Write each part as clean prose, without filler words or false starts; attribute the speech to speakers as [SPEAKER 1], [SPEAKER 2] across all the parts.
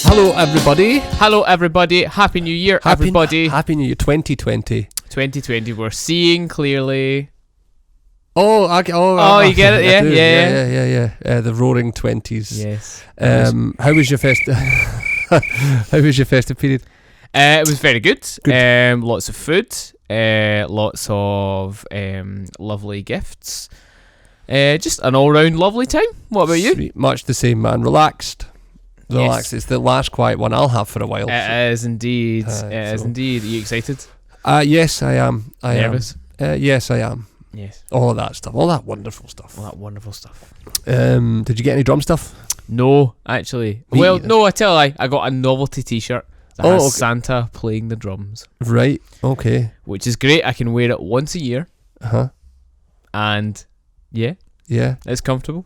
[SPEAKER 1] Hello, everybody.
[SPEAKER 2] Hello, everybody. Happy New Year, everybody.
[SPEAKER 1] Happy New Year 2020.
[SPEAKER 2] 2020. We're seeing clearly.
[SPEAKER 1] Oh,
[SPEAKER 2] you get it? Yeah,
[SPEAKER 1] yeah. The Roaring 20s.
[SPEAKER 2] Yes.
[SPEAKER 1] How was your How was your festive period?
[SPEAKER 2] It was very good.
[SPEAKER 1] Good.
[SPEAKER 2] Lots of food. Lots of lovely gifts. Just an all-round lovely time. What about you?
[SPEAKER 1] Sweet. Much the same, man. Relaxed.
[SPEAKER 2] Yes.
[SPEAKER 1] It's the last quiet one I'll have for a while.
[SPEAKER 2] It is indeed. It is indeed. Are you excited?
[SPEAKER 1] Yes, I am.
[SPEAKER 2] Nervous?
[SPEAKER 1] Yes, I am.
[SPEAKER 2] Yes.
[SPEAKER 1] All of that stuff. All that wonderful stuff.
[SPEAKER 2] All that wonderful stuff.
[SPEAKER 1] Did you get any drum stuff?
[SPEAKER 2] No, actually.
[SPEAKER 1] Me
[SPEAKER 2] Well,
[SPEAKER 1] either.
[SPEAKER 2] no, I tell you, I got a novelty T-shirt that has
[SPEAKER 1] okay.
[SPEAKER 2] Santa playing the drums,
[SPEAKER 1] Right. Okay.
[SPEAKER 2] which is great. I can wear it once a year, and yeah, it's comfortable.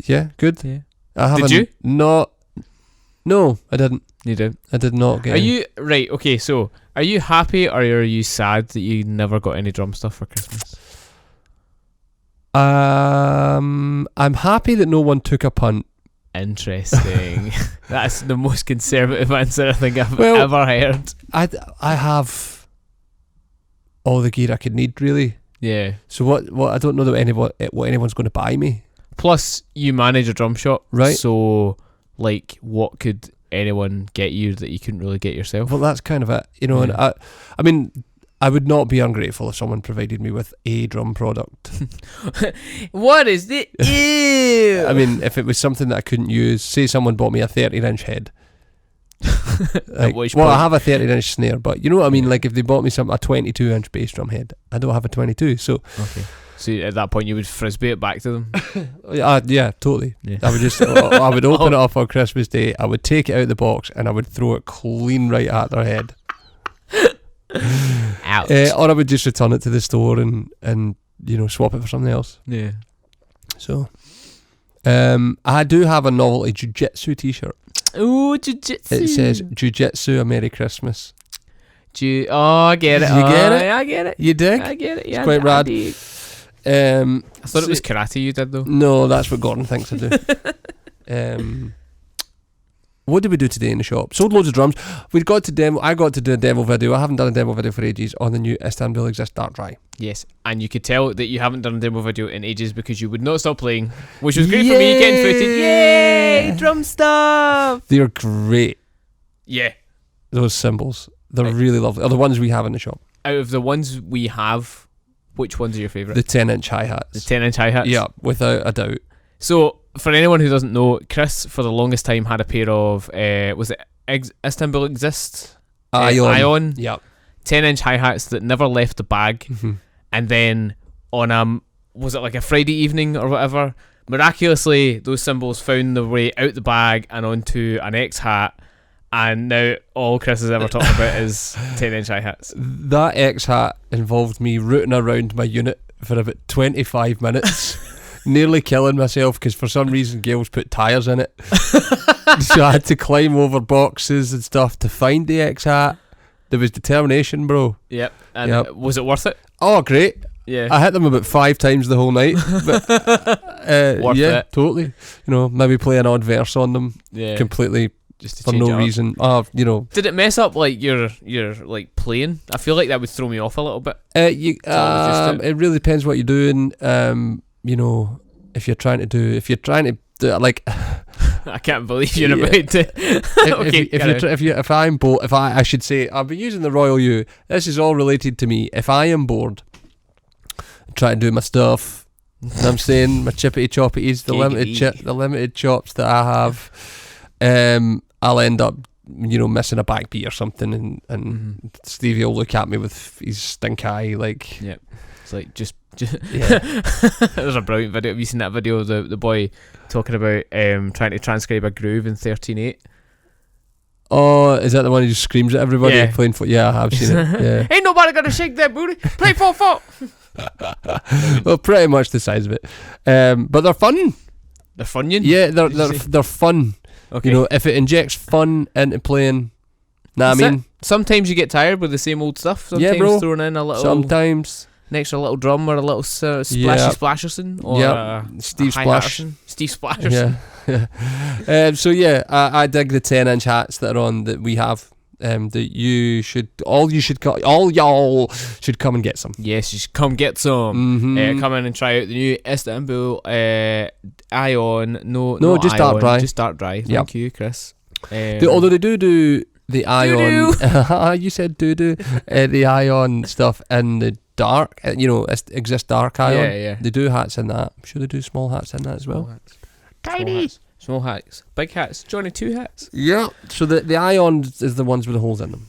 [SPEAKER 1] Yeah. Good.
[SPEAKER 2] Yeah.
[SPEAKER 1] I haven't.
[SPEAKER 2] Did you?
[SPEAKER 1] No, I didn't.
[SPEAKER 2] You do.
[SPEAKER 1] I did not get.
[SPEAKER 2] Are you right? Okay, so are you happy or are you sad that you never got any drum stuff for Christmas?
[SPEAKER 1] I'm happy that no one took a punt.
[SPEAKER 2] Interesting. That's the most conservative answer I think I've
[SPEAKER 1] Well,
[SPEAKER 2] ever heard.
[SPEAKER 1] I have all the gear I could need, really.
[SPEAKER 2] Yeah.
[SPEAKER 1] So what I don't know that what anyone's going to buy me.
[SPEAKER 2] Plus, you manage a drum shop,
[SPEAKER 1] Right.
[SPEAKER 2] So, like, what could anyone get you that you couldn't really get yourself?
[SPEAKER 1] Well, that's kind of it, you know.
[SPEAKER 2] Yeah.
[SPEAKER 1] And I mean, I would not be ungrateful if someone provided me with a drum product.
[SPEAKER 2] What is it? Ew.
[SPEAKER 1] I mean, if it was something that I couldn't use, say someone bought me a 13-inch head. Like,
[SPEAKER 2] which
[SPEAKER 1] well,
[SPEAKER 2] point?
[SPEAKER 1] I have a 13-inch snare, but you know what I mean. Like, if they bought me a 22-inch bass drum head, I don't have a 22, so.
[SPEAKER 2] Okay. So at that point, you would frisbee it back to them.
[SPEAKER 1] Yeah, totally.
[SPEAKER 2] Yeah.
[SPEAKER 1] I would just, I would open it up on Christmas Day. I would take it out of the box and I would throw it clean right at their head.
[SPEAKER 2] Ouch.
[SPEAKER 1] Or I would just return it to the store and you know, swap it for something else.
[SPEAKER 2] Yeah.
[SPEAKER 1] So, I do have a novelty jiu-jitsu t-shirt.
[SPEAKER 2] Ooh, jiu-jitsu.
[SPEAKER 1] It says "Jiu-jitsu, a Merry Christmas."
[SPEAKER 2] I get it.
[SPEAKER 1] Did you get it?
[SPEAKER 2] I get it.
[SPEAKER 1] You dig?
[SPEAKER 2] I get it. Yeah,
[SPEAKER 1] It's quite rad.
[SPEAKER 2] I thought it was karate you did though.
[SPEAKER 1] No, that's what Gordon thinks I do. What did we do today in the shop? Sold loads of drums. I got to do a demo video. I haven't done a demo video for ages on the new Istanbul Exist Dark Dry.
[SPEAKER 2] Yes, and you could tell that you haven't done a demo video in ages because you would not stop playing, which was great for me getting footage. Yay! Drum stuff!
[SPEAKER 1] They're great.
[SPEAKER 2] Yeah.
[SPEAKER 1] Those cymbals. They're
[SPEAKER 2] Right.
[SPEAKER 1] really lovely. Are the ones we have in the shop.
[SPEAKER 2] Out of the ones we have, which ones are your favourite?
[SPEAKER 1] The 10-inch hi-hats.
[SPEAKER 2] The 10-inch hi-hats?
[SPEAKER 1] Yeah, without a doubt.
[SPEAKER 2] So, for anyone who doesn't know, Chris, for the longest time, had a pair of, was it Istanbul Exist? Ion.
[SPEAKER 1] Yeah.
[SPEAKER 2] 10-inch hi-hats that never left the bag.
[SPEAKER 1] Mm-hmm.
[SPEAKER 2] And then on was it like a Friday evening or whatever, miraculously those cymbals found their way out the bag and onto an X hat, and now all Chris has ever talked about is 10-inch hi-hats.
[SPEAKER 1] That X hat involved me rooting around my unit for about 25 minutes, nearly killing myself because for some reason Gail's put tyres in it. So I had to climb over boxes and stuff to find the X hat. There was determination, bro.
[SPEAKER 2] Yep. And
[SPEAKER 1] Yep.
[SPEAKER 2] was it worth it?
[SPEAKER 1] Oh, great.
[SPEAKER 2] Yeah.
[SPEAKER 1] I hit them about 5 times the whole night. But,
[SPEAKER 2] Worth
[SPEAKER 1] yeah,
[SPEAKER 2] it.
[SPEAKER 1] totally. You know, maybe play an odd verse on them
[SPEAKER 2] Yeah.
[SPEAKER 1] completely
[SPEAKER 2] Just to
[SPEAKER 1] for
[SPEAKER 2] change
[SPEAKER 1] no
[SPEAKER 2] it up.
[SPEAKER 1] reason. You know.
[SPEAKER 2] Did it mess up like your like playing? I feel like that would throw me off a little bit.
[SPEAKER 1] It really depends what you're doing. You know, if you're trying to do it like
[SPEAKER 2] I can't believe you're
[SPEAKER 1] Yeah.
[SPEAKER 2] about to. Okay,
[SPEAKER 1] if I should say I've been using the Royal U. This is all related to me. If I am bored, trying to do my stuff, you know what I'm saying, my chippity choppities, the limited chops that I have, I'll end up, you know, missing a backbeat or something, and Stevie will look at me with his stink eye, like,
[SPEAKER 2] Yep. It's like just
[SPEAKER 1] yeah.
[SPEAKER 2] There's a brilliant video. Have you seen that video of the boy talking about trying to transcribe a groove in 13/8?
[SPEAKER 1] Oh, is that the one who just screams at everybody
[SPEAKER 2] Yeah.
[SPEAKER 1] playing for? Yeah, I have seen it. Yeah.
[SPEAKER 2] Ain't nobody gonna shake that booty. Play 4/4.
[SPEAKER 1] Well, pretty much the size of it. But they're fun.
[SPEAKER 2] They're Funyun.
[SPEAKER 1] Yeah,
[SPEAKER 2] Did you say?
[SPEAKER 1] they're fun.
[SPEAKER 2] Okay.
[SPEAKER 1] You know, if it injects fun into playing,
[SPEAKER 2] That's
[SPEAKER 1] I mean,
[SPEAKER 2] it. Sometimes you get tired with the same old stuff. Sometimes
[SPEAKER 1] bro.
[SPEAKER 2] throwing in a little,
[SPEAKER 1] sometimes
[SPEAKER 2] an extra little drum or a little splashy
[SPEAKER 1] Yeah.
[SPEAKER 2] splasherson or
[SPEAKER 1] Yeah. Steve
[SPEAKER 2] a
[SPEAKER 1] Splash.
[SPEAKER 2] hi-hatterson. Steve Splasherson.
[SPEAKER 1] Yeah. So yeah, I dig the 10-inch hats that are on that we have. That all y'all should come and get some.
[SPEAKER 2] Yes, you should come get some. Come in and try out the new Istanbul Ion. No,
[SPEAKER 1] just
[SPEAKER 2] Ion,
[SPEAKER 1] dark dry.
[SPEAKER 2] Just dark dry. Thank you, Chris.
[SPEAKER 1] Although they do the Ion. You said the Ion stuff in the dark. Exist dark Ion.
[SPEAKER 2] Yeah.
[SPEAKER 1] They do hats in that. I'm sure they do small hats in that as well.
[SPEAKER 2] Tiny. Small hats. Big hats. Johnny, 2 hats.
[SPEAKER 1] Yeah. So the Ion is the ones with the holes in them.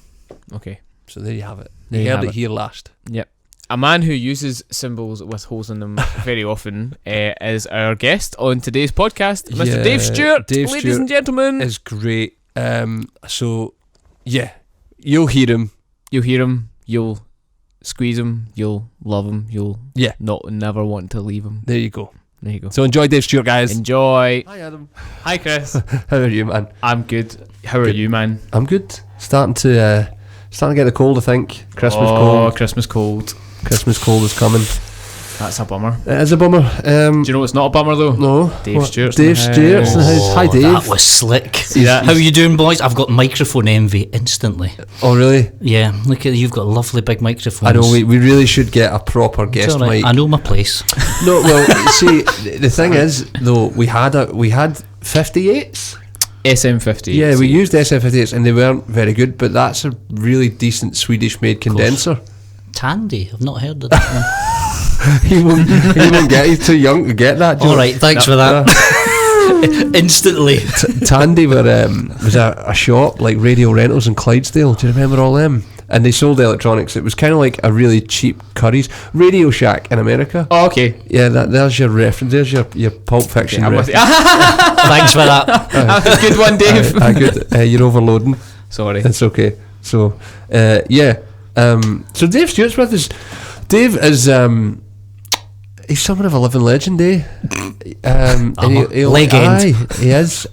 [SPEAKER 2] Okay.
[SPEAKER 1] So there you have it. You heard it here last.
[SPEAKER 2] Yep. A man who uses cymbals with holes in them very often is our guest on today's podcast, Mr. Dave Stewart. Ladies and gentlemen.
[SPEAKER 1] Is great. So yeah, you'll hear him.
[SPEAKER 2] You'll hear him. You'll squeeze him. You'll love him. You'll never want to leave him.
[SPEAKER 1] There you go.
[SPEAKER 2] There you go.
[SPEAKER 1] So enjoy Dave Stewart, guys.
[SPEAKER 2] Enjoy.
[SPEAKER 1] Hi, Adam.
[SPEAKER 2] Hi, Chris.
[SPEAKER 1] How are you, man?
[SPEAKER 2] I'm good. How are you, man?
[SPEAKER 1] I'm good. Starting to get the cold, I think. Christmas cold.
[SPEAKER 2] Christmas cold.
[SPEAKER 1] Christmas cold is coming.
[SPEAKER 2] That's a bummer.
[SPEAKER 1] It is a bummer.
[SPEAKER 2] Do you know what's not a bummer, though?
[SPEAKER 1] No.
[SPEAKER 2] Dave Stewart's
[SPEAKER 1] in the house. Hi, Dave.
[SPEAKER 3] That was slick.
[SPEAKER 2] See that?
[SPEAKER 3] How are you doing, boys? I've got microphone envy instantly.
[SPEAKER 1] Oh, really?
[SPEAKER 3] Yeah, look at you've got lovely big microphones.
[SPEAKER 1] I know, we really should get a proper guest mic.
[SPEAKER 3] I know my place.
[SPEAKER 1] No, well, see, the thing is, though, we had 58s.
[SPEAKER 2] SM58.
[SPEAKER 1] Yeah, we used SM58s and they weren't very good, but that's a really decent Swedish-made condenser.
[SPEAKER 3] Tandy, I've not heard of that one.
[SPEAKER 1] he won't get. He's too young to get that.
[SPEAKER 3] All right, thanks for that. Instantly.
[SPEAKER 1] Tandy was a shop like Radio Rentals in Clydesdale. Do you remember all them? And they sold electronics. It was kind of like a really cheap Curry's. Radio Shack in America.
[SPEAKER 2] Oh, okay.
[SPEAKER 1] Yeah, there's your reference. There's your Pulp Fiction reference.
[SPEAKER 3] Thanks for that.
[SPEAKER 2] Good one, Dave.
[SPEAKER 1] Good. You're overloading.
[SPEAKER 2] Sorry.
[SPEAKER 1] It's okay. So, so Dave Stewart's with us. Dave is he's something of a living legend, eh?
[SPEAKER 3] Legend.
[SPEAKER 1] Aye, he is.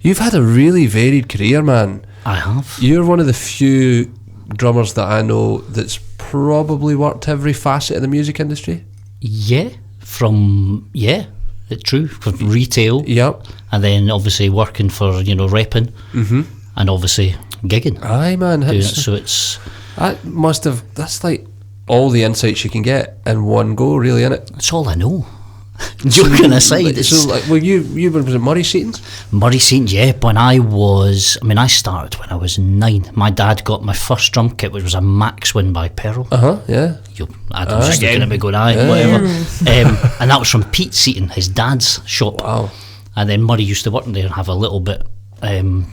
[SPEAKER 1] You've had a really varied career, man.
[SPEAKER 3] I have.
[SPEAKER 1] You're one of the few drummers that I know that's probably worked every facet of the music industry.
[SPEAKER 3] Yeah, it's true. From retail.
[SPEAKER 1] Yep.
[SPEAKER 3] And then obviously working for, repping. Mm-hmm. And obviously gigging.
[SPEAKER 1] Aye, man.
[SPEAKER 3] So it's...
[SPEAKER 1] That's like all the insights you can get in one go, really, innit?
[SPEAKER 3] That's all I know. Joking aside,
[SPEAKER 1] you were was it Murray Seaton's?
[SPEAKER 3] Murray Seaton's, yeah. I started when I was 9. My dad got my first drum kit, which was a Maxwin by Pearl.
[SPEAKER 1] Yeah.
[SPEAKER 3] Adam's just looking at me going, whatever. And that was from Pete Seaton, his dad's shop.
[SPEAKER 1] Wow.
[SPEAKER 3] And then Murray used to work in there and have a little bit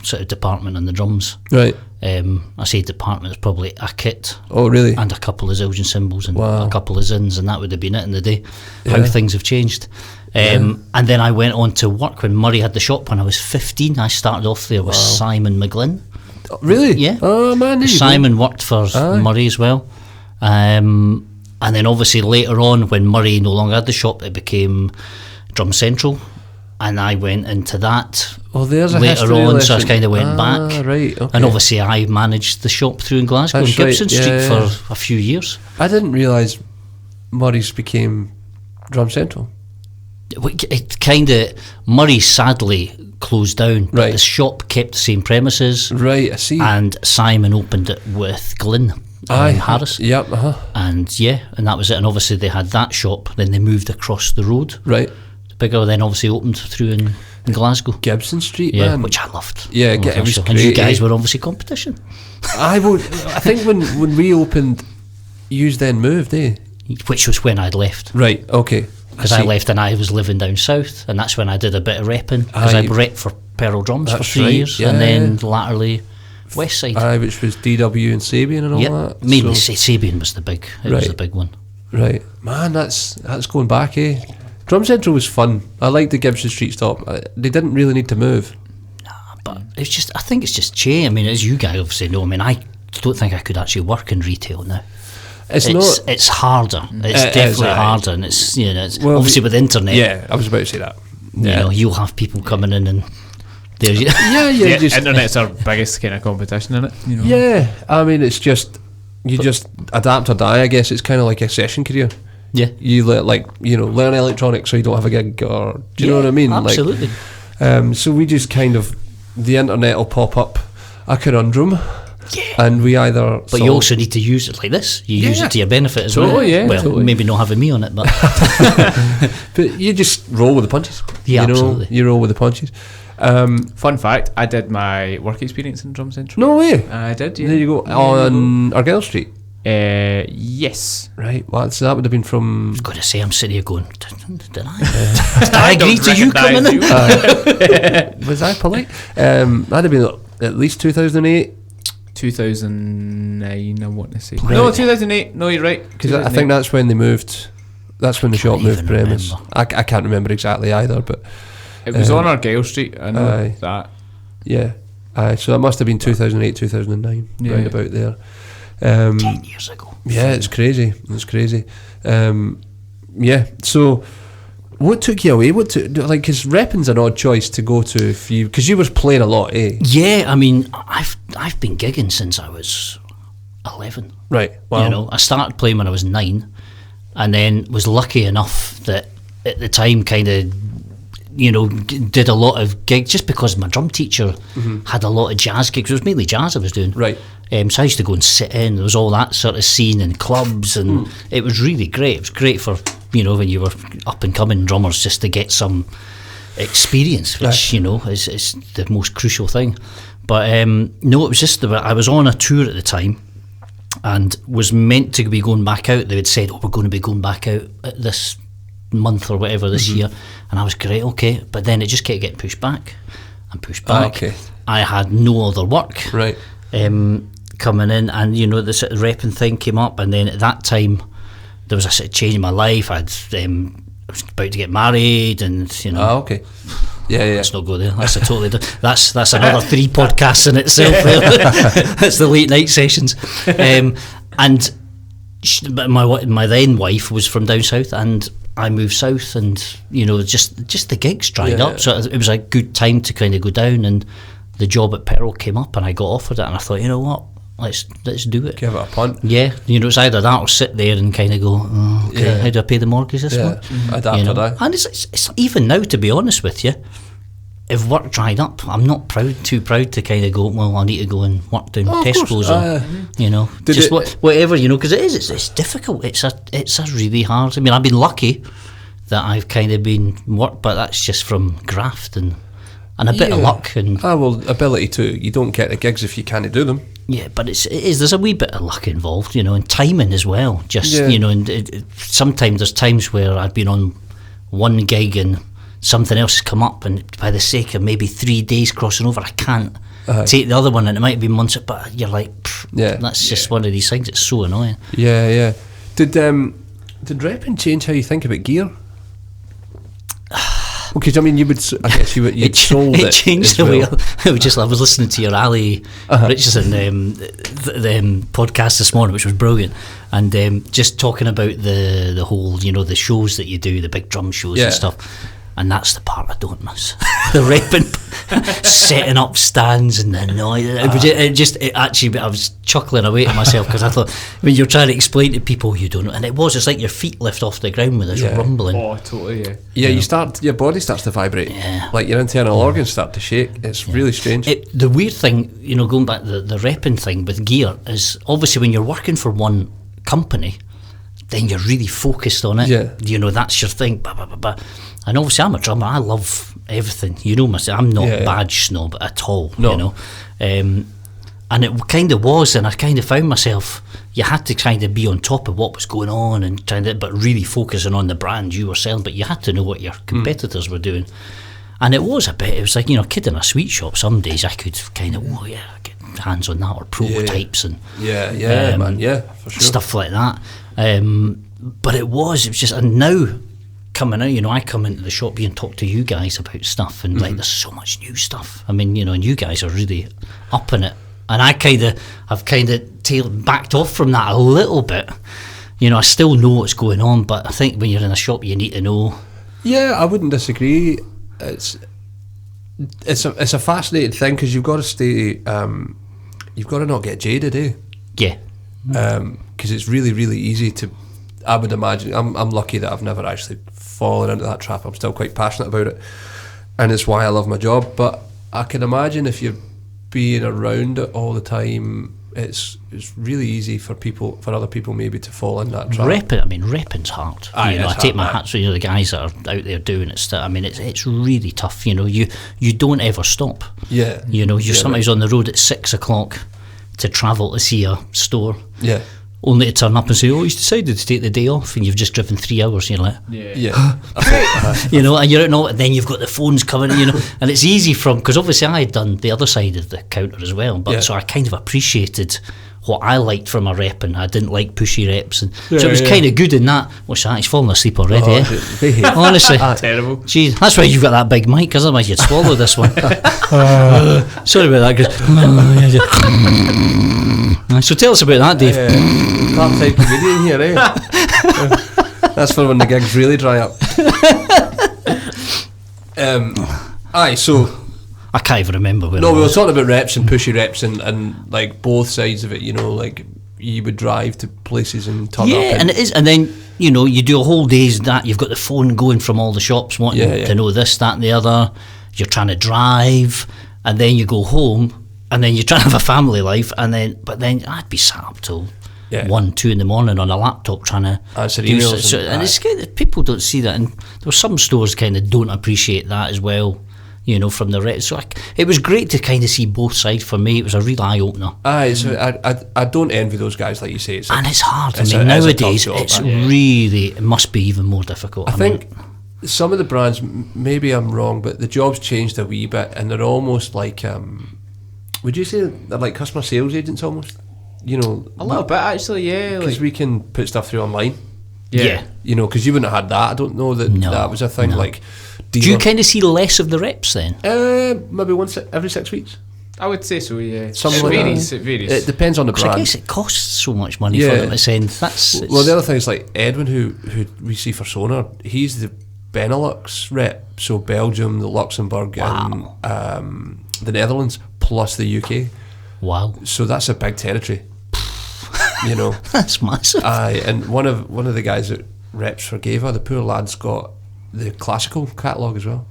[SPEAKER 3] sort of department on the drums.
[SPEAKER 1] Right.
[SPEAKER 3] I say department, it's probably a kit.
[SPEAKER 1] Oh, really?
[SPEAKER 3] And a couple of Zildjian cymbals and a couple of Zins, and that would have been it in the day. How things have changed. And then I went on to work when Murray had the shop when I was 15. I started off there with Simon McGlynn.
[SPEAKER 1] Oh, really?
[SPEAKER 3] Yeah.
[SPEAKER 1] Oh, man.
[SPEAKER 3] Simon worked for Murray as well. And then obviously later on, when Murray no longer had the shop, it became Drum Central. And I went into that later on, so I kind of went back.
[SPEAKER 1] Right, okay.
[SPEAKER 3] And obviously I managed the shop through in Glasgow, on Gibson Street for a few years.
[SPEAKER 1] I didn't realise Murray's became Drum Central.
[SPEAKER 3] It kind of, Murray sadly closed down, but the shop kept the same premises.
[SPEAKER 1] Right, I see.
[SPEAKER 3] And Simon opened it with Glyn Harris.
[SPEAKER 1] Yep,
[SPEAKER 3] And that was it. And obviously they had that shop, then they moved across the road.
[SPEAKER 1] Right.
[SPEAKER 3] Bigger, then obviously opened through in Glasgow.
[SPEAKER 1] Gibson Street, man.
[SPEAKER 3] Which I loved.
[SPEAKER 1] Yeah, it was great.
[SPEAKER 3] And you guys were obviously competition.
[SPEAKER 1] I think when we opened, you then moved, eh?
[SPEAKER 3] Which was when I'd left.
[SPEAKER 1] Right, okay.
[SPEAKER 3] Because I left and I was living down south, and that's when I did a bit of repping. Because I repped for Pearl Drums for 3 years, and then latterly West Side.
[SPEAKER 1] Which was DW and Sabian and all that.
[SPEAKER 3] Mainly Sabian was the big. It was the big one.
[SPEAKER 1] Right, man. That's going back, eh? Drum Central was fun. I liked the Gibson Street stop. They didn't really need to move.
[SPEAKER 3] Nah, but it's just, I think it's just change. As you guys obviously know, I don't think I could actually work in retail now. It's harder. It's definitely harder, and it's obviously with the internet.
[SPEAKER 1] Yeah, I was about to say that.
[SPEAKER 3] You'll have people coming in and there's
[SPEAKER 2] internet's our biggest kind of competition, isn't it?
[SPEAKER 1] Yeah, it's just you just adapt or die. I guess it's kind of like a session career.
[SPEAKER 3] Yeah,
[SPEAKER 1] you learn electronics so you don't have a gig, or do you know what I mean?
[SPEAKER 3] Absolutely.
[SPEAKER 1] So we just kind of, the internet will pop up a conundrum. Yeah. And we either...
[SPEAKER 3] But you also need to use it like this. You use it to your benefit as well.
[SPEAKER 2] Yeah,
[SPEAKER 3] well,
[SPEAKER 2] totally.
[SPEAKER 3] Maybe not having me on it, but...
[SPEAKER 1] But you just roll with the punches.
[SPEAKER 3] Yeah, absolutely.
[SPEAKER 1] You roll with the punches.
[SPEAKER 2] Fun fact, I did my work experience in Drum Central.
[SPEAKER 1] No way.
[SPEAKER 2] I did, yeah.
[SPEAKER 1] There you go. On Argyle Street?
[SPEAKER 2] Yes.
[SPEAKER 1] Right, well, so that would have been from...
[SPEAKER 3] I was going to say, I'm sitting here going, did I agree to you coming in?
[SPEAKER 1] Was I polite? That'd have been at least 2008.
[SPEAKER 2] 2009, I want to say.
[SPEAKER 1] Right.
[SPEAKER 2] No, 2008. No, you're right.
[SPEAKER 1] Because I think that's when they moved. That's when the shop moved premise. I can't remember exactly either, but...
[SPEAKER 2] It was on Argyle Street, I know that.
[SPEAKER 1] Yeah. So that must have been 2008, 2009, round about there.
[SPEAKER 3] 10 years ago.
[SPEAKER 1] Yeah, it's crazy. Yeah, so... What took you away? Because repping's an odd choice to go to if you, because you was playing a lot, eh?
[SPEAKER 3] Yeah, I mean, I've been gigging since I was 11.
[SPEAKER 1] Right. Wow.
[SPEAKER 3] You know, I started playing when I was 9, and then was lucky enough that at the time kind of, you know, did a lot of gigs just because my drum teacher had a lot of jazz gigs. It was mainly jazz I was doing.
[SPEAKER 1] Right.
[SPEAKER 3] So I used to go and sit in. There was all that sort of scene in clubs, and it was really great. It was great for, you know, when you were up and coming drummers, just to get some experience, which you know is the most crucial thing. But no, it was just I was on a tour at the time, and was meant to be going back out. They had said, "Oh, we're going to be going back out at this month or whatever this year," and I was great, okay. But then it just kept getting pushed back and pushed back.
[SPEAKER 1] Okay.
[SPEAKER 3] I had no other work.
[SPEAKER 1] Right.
[SPEAKER 3] Coming in, and you know, the sort of repping thing came up, and then at that time there was a sort of change in my life. I was about to get married, and you know.
[SPEAKER 1] Oh, okay. Yeah.
[SPEAKER 3] Let's not go there. That's a totally that's another 3 podcasts in itself. That's the late night sessions. And my then wife was from down south, and I moved south, and you know, just the gigs dried up. So it was a good time to kind of go down, and the job at Pearl came up, and I got offered it, and I thought, you know what, let's do it.
[SPEAKER 1] Give it a punt.
[SPEAKER 3] Yeah, you know, it's either that or sit there and kind of go, how do I pay the mortgage this month?
[SPEAKER 1] Adapt to that.
[SPEAKER 3] And it's even now, to be honest with you, if work dried up, I'm not too proud to kind of go, well, I need to go and work down Tesco's or, you know, just whatever, you know, because it's difficult. It's a really hard. I mean, I've been lucky that I've kind of been worked, but that's just from graft and a bit of luck and
[SPEAKER 1] ability too. You don't get the gigs if you can't do them.
[SPEAKER 3] Yeah, but there's a wee bit of luck involved, you know, and timing as well. Just you know, and sometimes there's times where I've been on one gig and something else has come up, and by the sake of maybe 3 days crossing over, I can't take the other one, and it might be months. But you're like, that's just one of these things. It's so annoying.
[SPEAKER 1] Yeah. Did repping change how you think about gear? Because I mean, you'd sold it.
[SPEAKER 3] It changed the way I was listening to your Ali Richardson the podcast this morning, which was brilliant, and just talking about the whole, you know, the shows that you do, the big drum shows and stuff. And that's the part I don't miss. The repping, setting up stands, and the noise. I was chuckling away to myself because I thought, when you're trying to explain to people, you don't know. And it's like your feet lift off the ground with this rumbling.
[SPEAKER 2] Oh, totally, yeah.
[SPEAKER 1] Yeah, your body starts to vibrate.
[SPEAKER 3] Yeah.
[SPEAKER 1] Like your internal organs start to shake. It's really strange.
[SPEAKER 3] The weird thing, you know, going back to the repping thing with gear, is obviously when you're working for one company, then you're really focused on it. Yeah. You know, that's your thing. And obviously I'm a drummer, I love everything, you know myself, I'm not badge snob at all, you know, and it kind of was, and I kind of found myself, you had to kind of be on top of what was going on and but really focusing on the brand you were selling, but you had to know what your competitors were doing. And it was like, you know, a kid in a sweet shop, some days I could kind of get hands on that, or prototypes and
[SPEAKER 1] for sure,
[SPEAKER 3] stuff like that. But it was just, and now coming out, you know, I come into the shop and talk to you guys about stuff, and like, there's so much new stuff. I mean, you know, and you guys are really up in it, and I've kind of backed off from that a little bit. You know, I still know what's going on, but I think when you're in a shop, you need to know.
[SPEAKER 1] Yeah, I wouldn't disagree. It's a fascinating thing, because you've got to stay. You've got to not get jaded, eh?
[SPEAKER 3] Yeah.
[SPEAKER 1] Because it's really, really easy to. I would imagine. I'm lucky that I've never actually fallen into that trap. I'm still quite passionate about it. and it's why I love my job. But I can imagine if you're being around it all the time, it's really easy for other people maybe to fall in that trap.
[SPEAKER 3] Repping's hard. I take my hat to the guys that are out there doing it. It's really tough. You don't ever stop.
[SPEAKER 1] Yeah.
[SPEAKER 3] You're sometimes on the road at 6 o'clock to travel to see a store.
[SPEAKER 1] Yeah.
[SPEAKER 3] Only to turn up and say, "Oh, he's decided to take the day off," and you've just driven 3 hours. And you're like,
[SPEAKER 1] yeah.
[SPEAKER 3] and you're out, and then you've got the phones coming. And it's easy because obviously I had done the other side of the counter as well, but so I kind of appreciated what I liked from a rep, and I didn't like pushy reps, and so it was kind of good in that. What's that? He's falling asleep already. Honestly,
[SPEAKER 2] terrible.
[SPEAKER 3] Geez, that's why you've got that big mic, because otherwise you'd swallow this one. Sorry about that. So tell us about that, Dave.
[SPEAKER 1] Part-time comedian here, eh? That's for when the gigs really dry up. So
[SPEAKER 3] I can't even remember where.
[SPEAKER 1] No, we were talking about reps and pushy reps and like both sides of it. Like you would drive to places and turn up.
[SPEAKER 3] Yeah, and it is, and then you do a whole day's that. You've got the phone going from all the shops wanting to know this, that, and the other. You're trying to drive, and then you go home. And then you're trying to have a family life, but then I'd be sat up till 1, 2 in the morning on a laptop trying to
[SPEAKER 1] answer
[SPEAKER 3] do
[SPEAKER 1] emails.
[SPEAKER 3] And it's kind of, people don't see that, and there were some stores kind of don't appreciate that as well, from the rest. So it was great to kind of see both sides. For me, it was a real eye opener.
[SPEAKER 1] So I don't envy those guys, like you say.
[SPEAKER 3] And it's hard. Nowadays it must be even more difficult.
[SPEAKER 1] I think some of the brands, maybe I'm wrong, but the job's changed a wee bit, and they're almost like. Would you say they're like customer sales agents almost? A
[SPEAKER 2] little bit actually, yeah.
[SPEAKER 1] Because we can put stuff through online.
[SPEAKER 2] Yeah.
[SPEAKER 1] Because you wouldn't have had that. I don't know that was a thing. No. Like,
[SPEAKER 3] do you kind of see less of the reps then?
[SPEAKER 1] Maybe once every 6 weeks.
[SPEAKER 2] I would say so, yeah.
[SPEAKER 1] It varies.
[SPEAKER 2] It
[SPEAKER 1] depends on the brand.
[SPEAKER 3] I guess it costs so much money for them to send.
[SPEAKER 1] Well, the other thing is like Edwin, who we see for Sonar, he's the Benelux rep, so Belgium, the Luxembourg, and the Netherlands, plus the UK.
[SPEAKER 3] Wow!
[SPEAKER 1] So that's a big territory.
[SPEAKER 3] That's massive.
[SPEAKER 1] And one of the guys that reps for Gava, the poor lad's got the classical catalogue as well.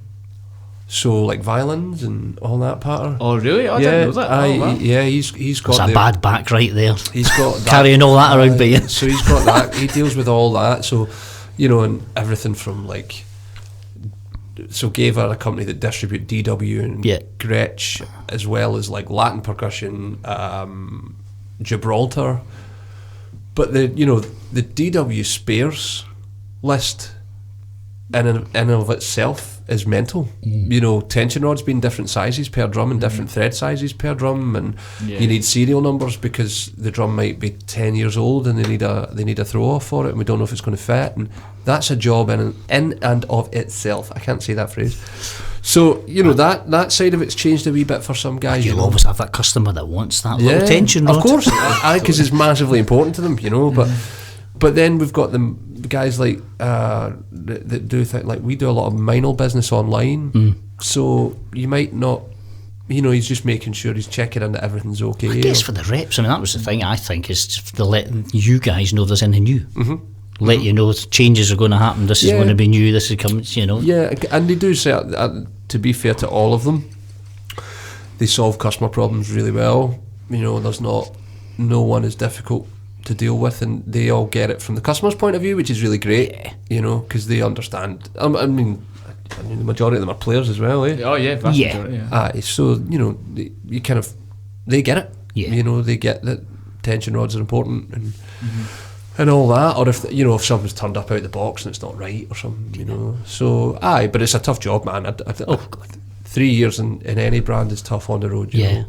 [SPEAKER 1] So like violins and all that pattern.
[SPEAKER 2] Oh really? I didn't know that. Wow.
[SPEAKER 1] Yeah, he's got.
[SPEAKER 3] That's a bad back right there.
[SPEAKER 1] He's got that,
[SPEAKER 3] carrying all that around, by
[SPEAKER 1] So he's got that. He deals with all that. So and everything from like. So Gava are a company that distribute DW and Gretsch, as well as like Latin percussion, Gibraltar. But the DW spares list in and of itself is mental. Tension rods being different sizes per drum and different thread sizes per drum, and you need serial numbers because the drum might be 10 years old and they need a throw off for it, and we don't know if it's going to fit, and that's a job in and of itself. I can't say that phrase. So that side of it's changed a wee bit for some guys.
[SPEAKER 3] You'll always have that customer that wants that little tension rod.
[SPEAKER 1] Of course, because it's massively important to them, But then we've got the guys like that do things like we do a lot of minor business online. So you might not, he's just making sure he's checking in that everything's okay.
[SPEAKER 3] I guess for the reps, that was the thing I think is to let you guys know there's anything new. Let you know changes are going to happen. This is going to be new. This is coming.
[SPEAKER 1] Yeah, and they do say, to be fair to all of them, they solve customer problems really well. There's no one is difficult to deal with, and they all get it from the customer's point of view, which is really great. Because they understand. I mean, the majority of them are players as well, eh?
[SPEAKER 2] Oh yeah, vast majority. Yeah.
[SPEAKER 1] So they get it.
[SPEAKER 3] Yeah.
[SPEAKER 1] They get that tension rods are important and all that, or if something's turned up out the box and it's not right or something, So but it's a tough job, man. 3 years in any brand is tough on the road. You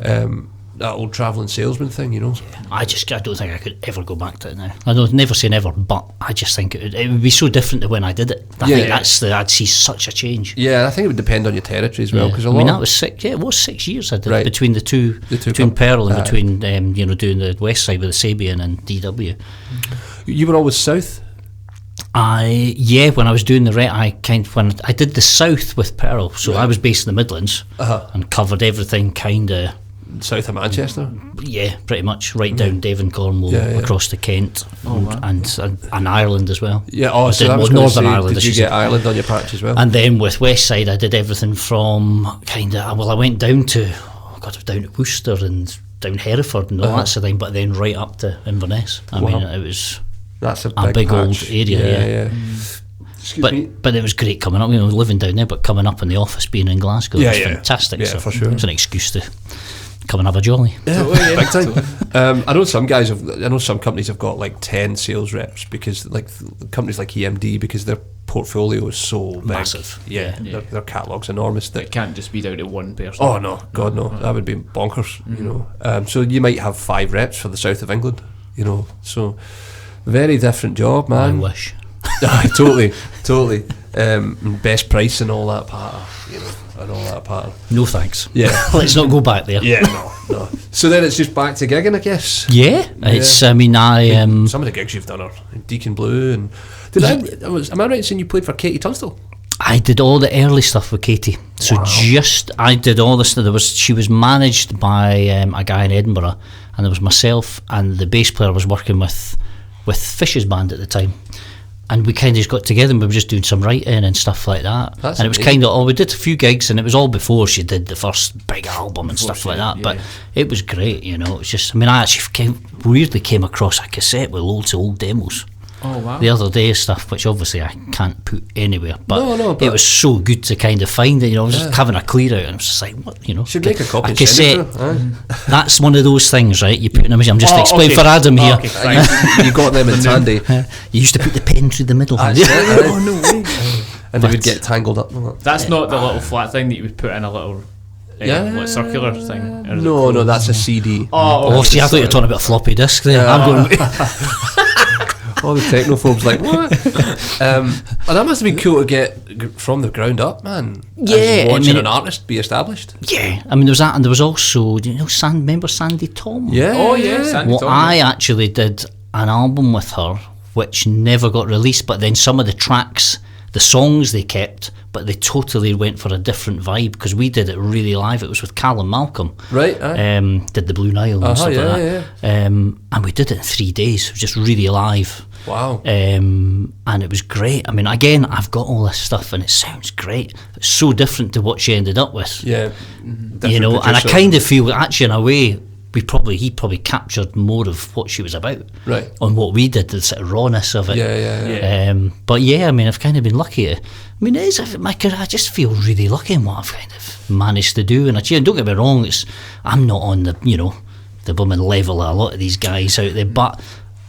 [SPEAKER 1] know. That old travelling salesman thing,
[SPEAKER 3] I don't think I could ever go back to it now. I don't never say never, but I just think it would be so different to when I did it. I think I'd see such a change.
[SPEAKER 1] Yeah, I think it would depend on your territory as well. Because
[SPEAKER 3] that was 6. Yeah, it was 6 years I did between the two between Pearl and between doing the west side with the Sabian and DW.
[SPEAKER 1] You were always south.
[SPEAKER 3] When I was doing the when I did the south with Pearl, so I was based in the Midlands and covered everything kind of
[SPEAKER 1] south of Manchester.
[SPEAKER 3] Yeah, pretty much right down Devon, Cornwall, across to Kent, and Ireland as well.
[SPEAKER 1] Yeah, so that was Northern Ireland. Did you get Ireland on your patch as well?
[SPEAKER 3] And then with West Side, I did everything from I went down to Worcester and down Hereford and all that sort of thing, but then right up to Inverness. I mean, it was
[SPEAKER 1] that's a
[SPEAKER 3] big
[SPEAKER 1] patch.
[SPEAKER 3] old area. But it was great coming up, living down there, but coming up in the office, being in Glasgow, was fantastic.
[SPEAKER 1] Yeah, for sure.
[SPEAKER 3] It's an excuse to come and have a jolly.
[SPEAKER 1] Yeah, totally, big time. I know some companies have got like 10 sales reps because like companies like EMD, because their portfolio is so big.
[SPEAKER 3] Massive.
[SPEAKER 1] Yeah. Their catalogue's enormous.
[SPEAKER 2] It can't just be down to one person.
[SPEAKER 1] Oh no, God no, that would be bonkers. So you might have 5 reps for the south of England. So very different job, man.
[SPEAKER 3] I wish.
[SPEAKER 1] Totally. Best price and all that part, and all that part.
[SPEAKER 3] No thanks.
[SPEAKER 1] Yeah.
[SPEAKER 3] Let's not go back there.
[SPEAKER 1] Yeah, no. So then it's just back to gigging, I guess.
[SPEAKER 3] Yeah. It's. I mean,
[SPEAKER 1] some of the gigs you've done are Deacon Blue, and am I right in saying you played for Katie Tunstall?
[SPEAKER 3] I did all the early stuff with Katie. So I did all this. She was managed by a guy in Edinburgh, and there was myself and the bass player I was working with Fish's band at the time. And we kind of just got together and we were just doing some writing and stuff like that. It was kind of, we did a few gigs, and it was all before she did the first big album and stuff like that. But it was great, It was just, I actually weirdly came across a cassette with loads of old demos.
[SPEAKER 2] Oh wow!
[SPEAKER 3] The other day stuff, which obviously I can't put anywhere, but it was so good to kind of find it. I was just having a clear out, and I was just like, what,
[SPEAKER 1] Should make a copy.
[SPEAKER 3] A cassette. That's one of those things, right? You put in a machine. I'm just explaining for Adam here.
[SPEAKER 1] Okay, you got them in Tandy.
[SPEAKER 3] You used to put the pen through the middle.
[SPEAKER 1] Oh no way! And they would get tangled up.
[SPEAKER 2] That's not the little flat thing that you would put in a little. Like circular thing.
[SPEAKER 1] No, that's a CD.
[SPEAKER 3] See, I thought you were talking about a floppy disk there. I'm going.
[SPEAKER 1] All the technophobes like, what? And that must have been cool to get from the ground up, man.
[SPEAKER 3] Yeah,
[SPEAKER 1] watching an artist be established.
[SPEAKER 3] Yeah, I mean, there was that, and there was also, remember Sandy Tom?
[SPEAKER 1] Yeah.
[SPEAKER 2] Oh yeah, Sandy Tom.
[SPEAKER 3] I actually did an album with her, which never got released, but then some of the tracks, the songs they kept, but they totally went for a different vibe, because we did it really live. It was with Callum Malcolm.
[SPEAKER 1] Right.
[SPEAKER 3] Did the Blue Nile and stuff like that. And we did it in 3 days. It was just really live.
[SPEAKER 1] Wow.
[SPEAKER 3] And it was great. I mean, again, I've got all this stuff and it sounds great. It's so different to what she ended up with.
[SPEAKER 1] Yeah.
[SPEAKER 3] And I kind of feel, actually, in a way, he probably captured more of what she was about,
[SPEAKER 1] right?
[SPEAKER 3] On what we did, the sort of rawness of it.
[SPEAKER 1] Yeah.
[SPEAKER 3] But yeah, I mean, I've kind of been lucky. I mean, it is my career. I just feel really lucky in what I've kind of managed to do. And don't get me wrong, I'm not on the woman level of a lot of these guys out there, but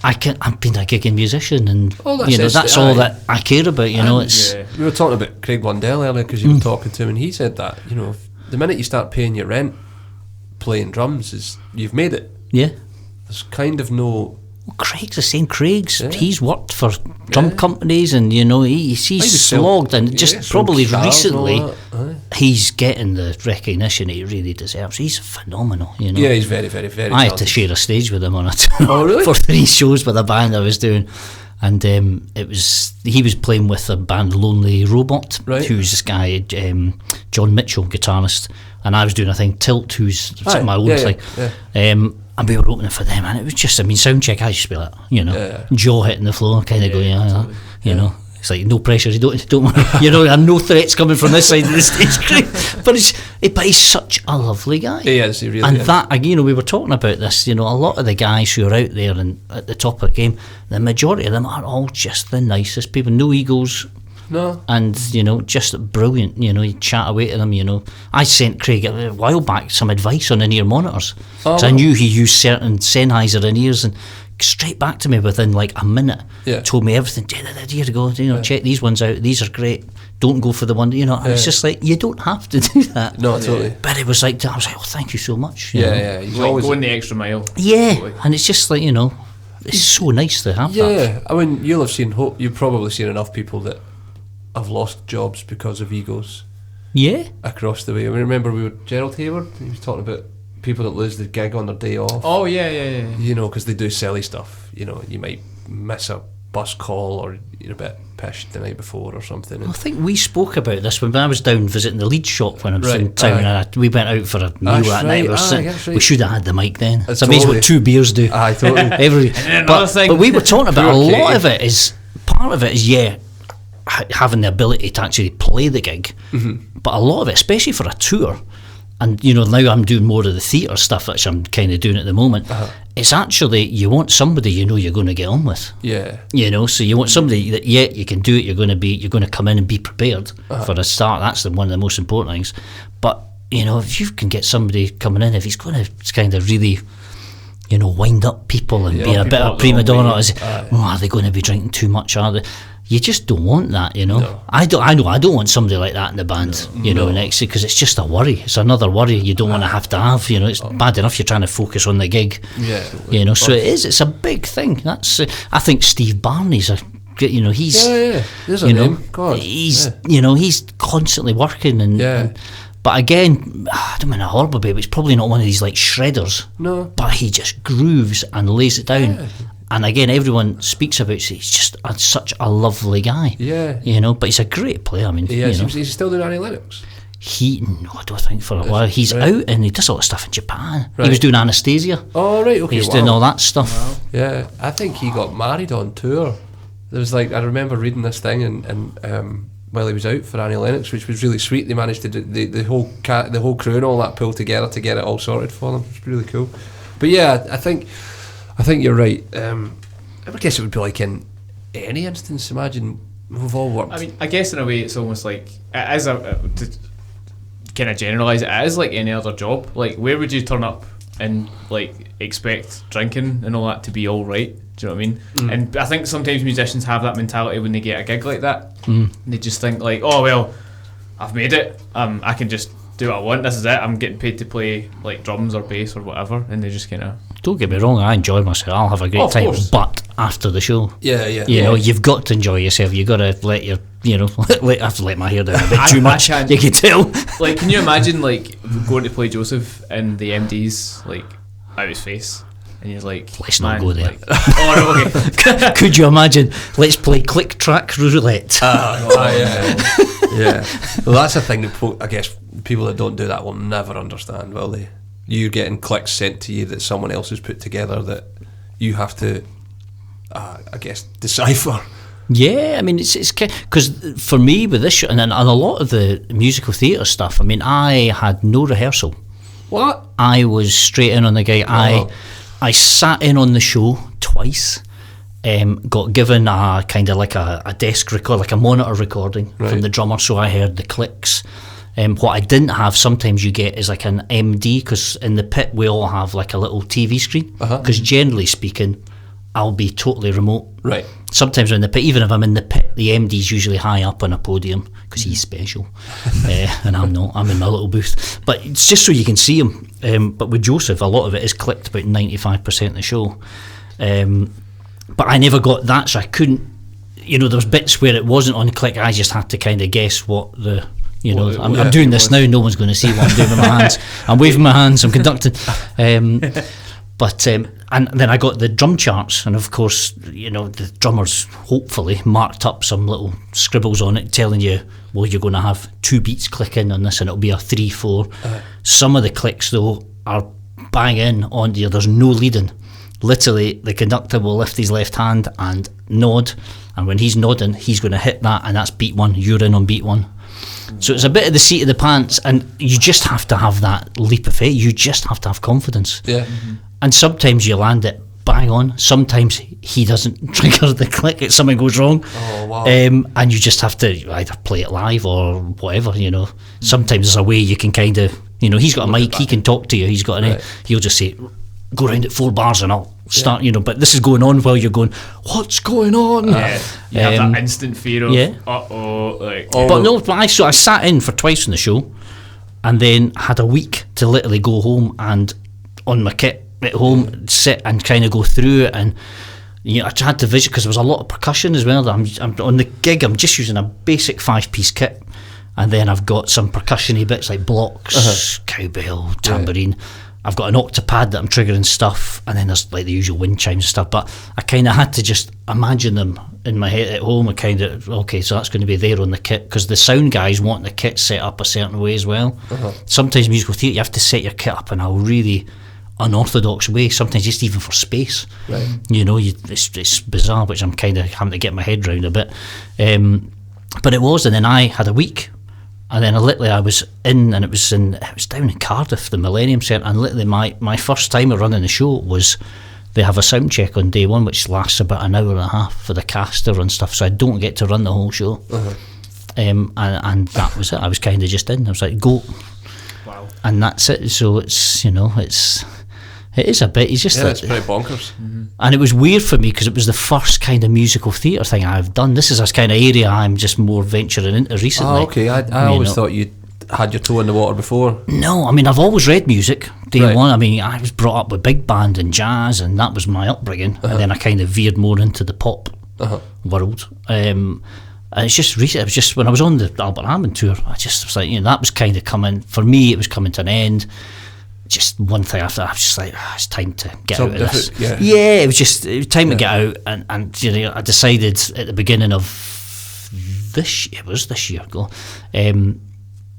[SPEAKER 3] I've been a gigging musician, and that's all that I care about.
[SPEAKER 1] We were talking about Craig Blundell earlier, because you were talking to him, and he said that the minute you start paying your rent playing drums, you've made it.
[SPEAKER 3] Yeah.
[SPEAKER 1] There's kind of no...
[SPEAKER 3] Well, Craig's the same. He's worked for drum companies, and he's slogged, and just probably recently he's getting the recognition he really deserves. He's phenomenal.
[SPEAKER 1] Yeah, he's very, very, very
[SPEAKER 3] I had to share a stage with him on it.
[SPEAKER 1] Oh, really?
[SPEAKER 3] For 3 shows with a band I was doing. And he was playing with a band, Lonely Robot, who's this guy, John Mitchell, guitarist, and I was doing a thing, Tilt, who's my own thing. Yeah. And we were opening for them, and it was just, sound check, I just be like, jaw hitting the floor, kind of going, it's like no pressure, you don't and no threats coming from this side of the stage. But he's such a lovely guy.
[SPEAKER 1] He is, he really
[SPEAKER 3] and
[SPEAKER 1] is.
[SPEAKER 3] That, we were talking about this, a lot of the guys who are out there and at the top of the game, the majority of them are all just the nicest people, no egos.
[SPEAKER 1] No.
[SPEAKER 3] And, just brilliant, you chat away to them, I sent Craig a while back some advice on in-ear monitors, because I knew he used certain Sennheiser in-ears, and straight back to me within like a minute, told me everything, here to go, check these ones out, these are great, don't go for the one, I was just like, you don't have to do that.
[SPEAKER 1] No, totally.
[SPEAKER 3] But it was like, I was like, oh, thank you so much.
[SPEAKER 2] Yeah, he's always going the extra mile.
[SPEAKER 3] Yeah, totally. And it's just like, it's so nice to have that.
[SPEAKER 1] Yeah, I mean, you've probably seen enough people that have lost jobs because of egos.
[SPEAKER 3] Yeah.
[SPEAKER 1] Across the way. I mean, remember we were Gerald Hayward, he was talking about people that lose the gig on their day off.
[SPEAKER 2] Oh yeah.
[SPEAKER 1] Because they do silly stuff. You might miss a bus call, or you're a bit pissed the night before or something.
[SPEAKER 3] I think we spoke about this when I was down visiting the Leeds shop when I was in town, and we went out for a meal that night. We should have had the mic then. It's amazing what 2 beers do.
[SPEAKER 1] Aye, totally.
[SPEAKER 3] But we were talking about a lot of it is, part of it is, having the ability to actually play the gig, but a lot of it, especially for a tour, and now I'm doing more of the theatre stuff, which I'm kind of doing at the moment, it's actually, you want somebody you're going to get on with. So you want somebody that you can do it, you're going to come in and be prepared for a start. That's one of the most important things. But if you can get somebody coming in, if he's going to kind of really wind up people and be a bit of prima donna, are they going to be drinking too much, are they? You just don't want that, No. I don't want somebody like that in the band, next year, because it's just a worry. It's another worry you don't want to have. It's bad enough you're trying to focus on the gig. So it's a big thing. That's I think Steve Barney's he's
[SPEAKER 1] there's a name. God.
[SPEAKER 3] He's constantly working and but again, I don't mean a horrible baby, he's probably not one of these like shredders.
[SPEAKER 1] No. But
[SPEAKER 3] he just grooves and lays it down. Yeah. And again, everyone speaks about it. He's just such a lovely guy. But he's a great player. I mean,
[SPEAKER 1] he's still doing Annie Lennox.
[SPEAKER 3] No, I don't think for a while. He's out and he does a lot of stuff in Japan. Right. He was doing Anastasia.
[SPEAKER 1] Oh, right, okay.
[SPEAKER 3] He's doing all that stuff.
[SPEAKER 1] Wow. Yeah, I think he got married on tour. There was I remember reading this thing and while he was out for Annie Lennox, which was really sweet. They managed to do the whole crew and all that pulled together to get it all sorted for them. It's really cool. But yeah, I think you're right. I guess it would be like in any instance. Imagine we've all worked.
[SPEAKER 2] I mean, I guess in a way it's almost like it is to kind of generalise, it is like any other job. Like, where would you turn up and expect drinking and all that to be all right? Do you know what I mean? And I think sometimes musicians have that mentality when they get a gig like that. They just think oh well, I've made it. I can just do what I want. This is it. I'm getting paid to play drums or bass or whatever, and they just kind of.
[SPEAKER 3] Don't get me wrong, I enjoy myself. I'll have a great time, but after the show, you've got to enjoy yourself. You've got to let your, I have to let my hair down a bit too much. You can tell.
[SPEAKER 2] Can you imagine going to play Joseph and the MD's out his face? And you're
[SPEAKER 3] let's not go there. Okay. Could you imagine? Let's play click track roulette.
[SPEAKER 1] Yeah. Well, that's the thing that I guess people that don't do that will never understand, will they? You're getting clicks sent to you that someone else has put together that you have to, I guess, decipher.
[SPEAKER 3] Yeah, I mean, it's because for me with this show and a lot of the musical theatre stuff, I mean, I had no rehearsal.
[SPEAKER 1] What?
[SPEAKER 3] I was straight in on the gig. I sat in on the show twice. Got given a kind of like a desk record, like a monitor recording from the drummer, so I heard the clicks. What I didn't have, sometimes you get, is like an MD, because in the pit we all have like a little TV screen, because generally speaking I'll be totally remote.
[SPEAKER 1] Right.
[SPEAKER 3] Sometimes in the pit, even if I'm in the pit, the MD's usually high up on a podium because he's special, and I'm not. I'm in my little booth. But it's just so you can see him. But with Joseph, a lot of it is clicked, about 95% of the show. But I never got that, so I couldn't. There was bits where it wasn't on click. I just had to kind of guess what the. I'm doing this now. No one's going to see what I'm doing with my hands. I'm waving my hands. I'm conducting. But and then I got the drum charts, and of course, the drummers hopefully marked up some little scribbles on it, telling you, well, you're going to have 2 beats clicking on this, and it'll be a 3/4. Some of the clicks though are bang in on you. There's no leading. Literally, the conductor will lift his left hand and nod, and when he's nodding, he's going to hit that, and that's beat 1. You're in on beat 1. So it's a bit of the seat of the pants, and you just have to have that leap of faith. You just have to have confidence.
[SPEAKER 1] Yeah.
[SPEAKER 3] And sometimes you land it bang on. Sometimes he doesn't trigger the click. Something goes wrong.
[SPEAKER 1] Oh, wow.
[SPEAKER 3] And you just have to either play it live or whatever, Sometimes there's a way you can kind of, he's got a mic, he can talk to you. He's got he'll just say, go round at 4 bars and I'll start, but this is going on while you're going, what's going on?
[SPEAKER 2] Yeah. You have that instant fear of,
[SPEAKER 3] But no, I sat in for twice on the show and then had a week to literally go home and on my kit at home, sit and kind of go through it, and I had to visit because there was a lot of percussion as well. I'm on the gig, I'm just using a basic 5-piece kit, and then I've got some percussion-y bits like blocks, cowbell, tambourine, I've got an octopad that I'm triggering stuff, and then there's like the usual wind chimes and stuff, but I kind of had to just imagine them in my head at home. I kind of, okay, so that's going to be there on the kit, because the sound guys want the kit set up a certain way as well. Sometimes musical theatre, you have to set your kit up in a really unorthodox way, sometimes just even for space. You know, it's bizarre, which I'm kind of having to get my head around a bit. But it was, and then I had a week, and then I was in, and it was down in Cardiff, the Millennium Centre, and literally my first time of running the show was, they have a sound check on day one, which lasts about an hour and a half for the caster and stuff, so I don't get to run the whole show. And that was it. I was kind of just in. I was like, go.
[SPEAKER 2] Wow.
[SPEAKER 3] And that's it. So it's, you know, it is a bit. It's just
[SPEAKER 1] it's pretty bonkers.
[SPEAKER 3] And it was weird for me because it was the first kind of musical theatre thing I've done. This is a kind of area I'm just more venturing into recently.
[SPEAKER 1] Oh, okay. I always thought you had your toe in the water before.
[SPEAKER 3] No, I mean, I've always read music. Day one, I mean, I was brought up with big band and jazz, and that was my upbringing. And then I kind of veered more into the pop world. And it's just recent. It was just when I was on the Albert Hammond tour, I just was like, you know, that was kind of coming for me. It was coming to an end. Just one thing after, I was just like, it's time to get out of this. It was time to get out, and you know, I decided at the beginning of this year ago,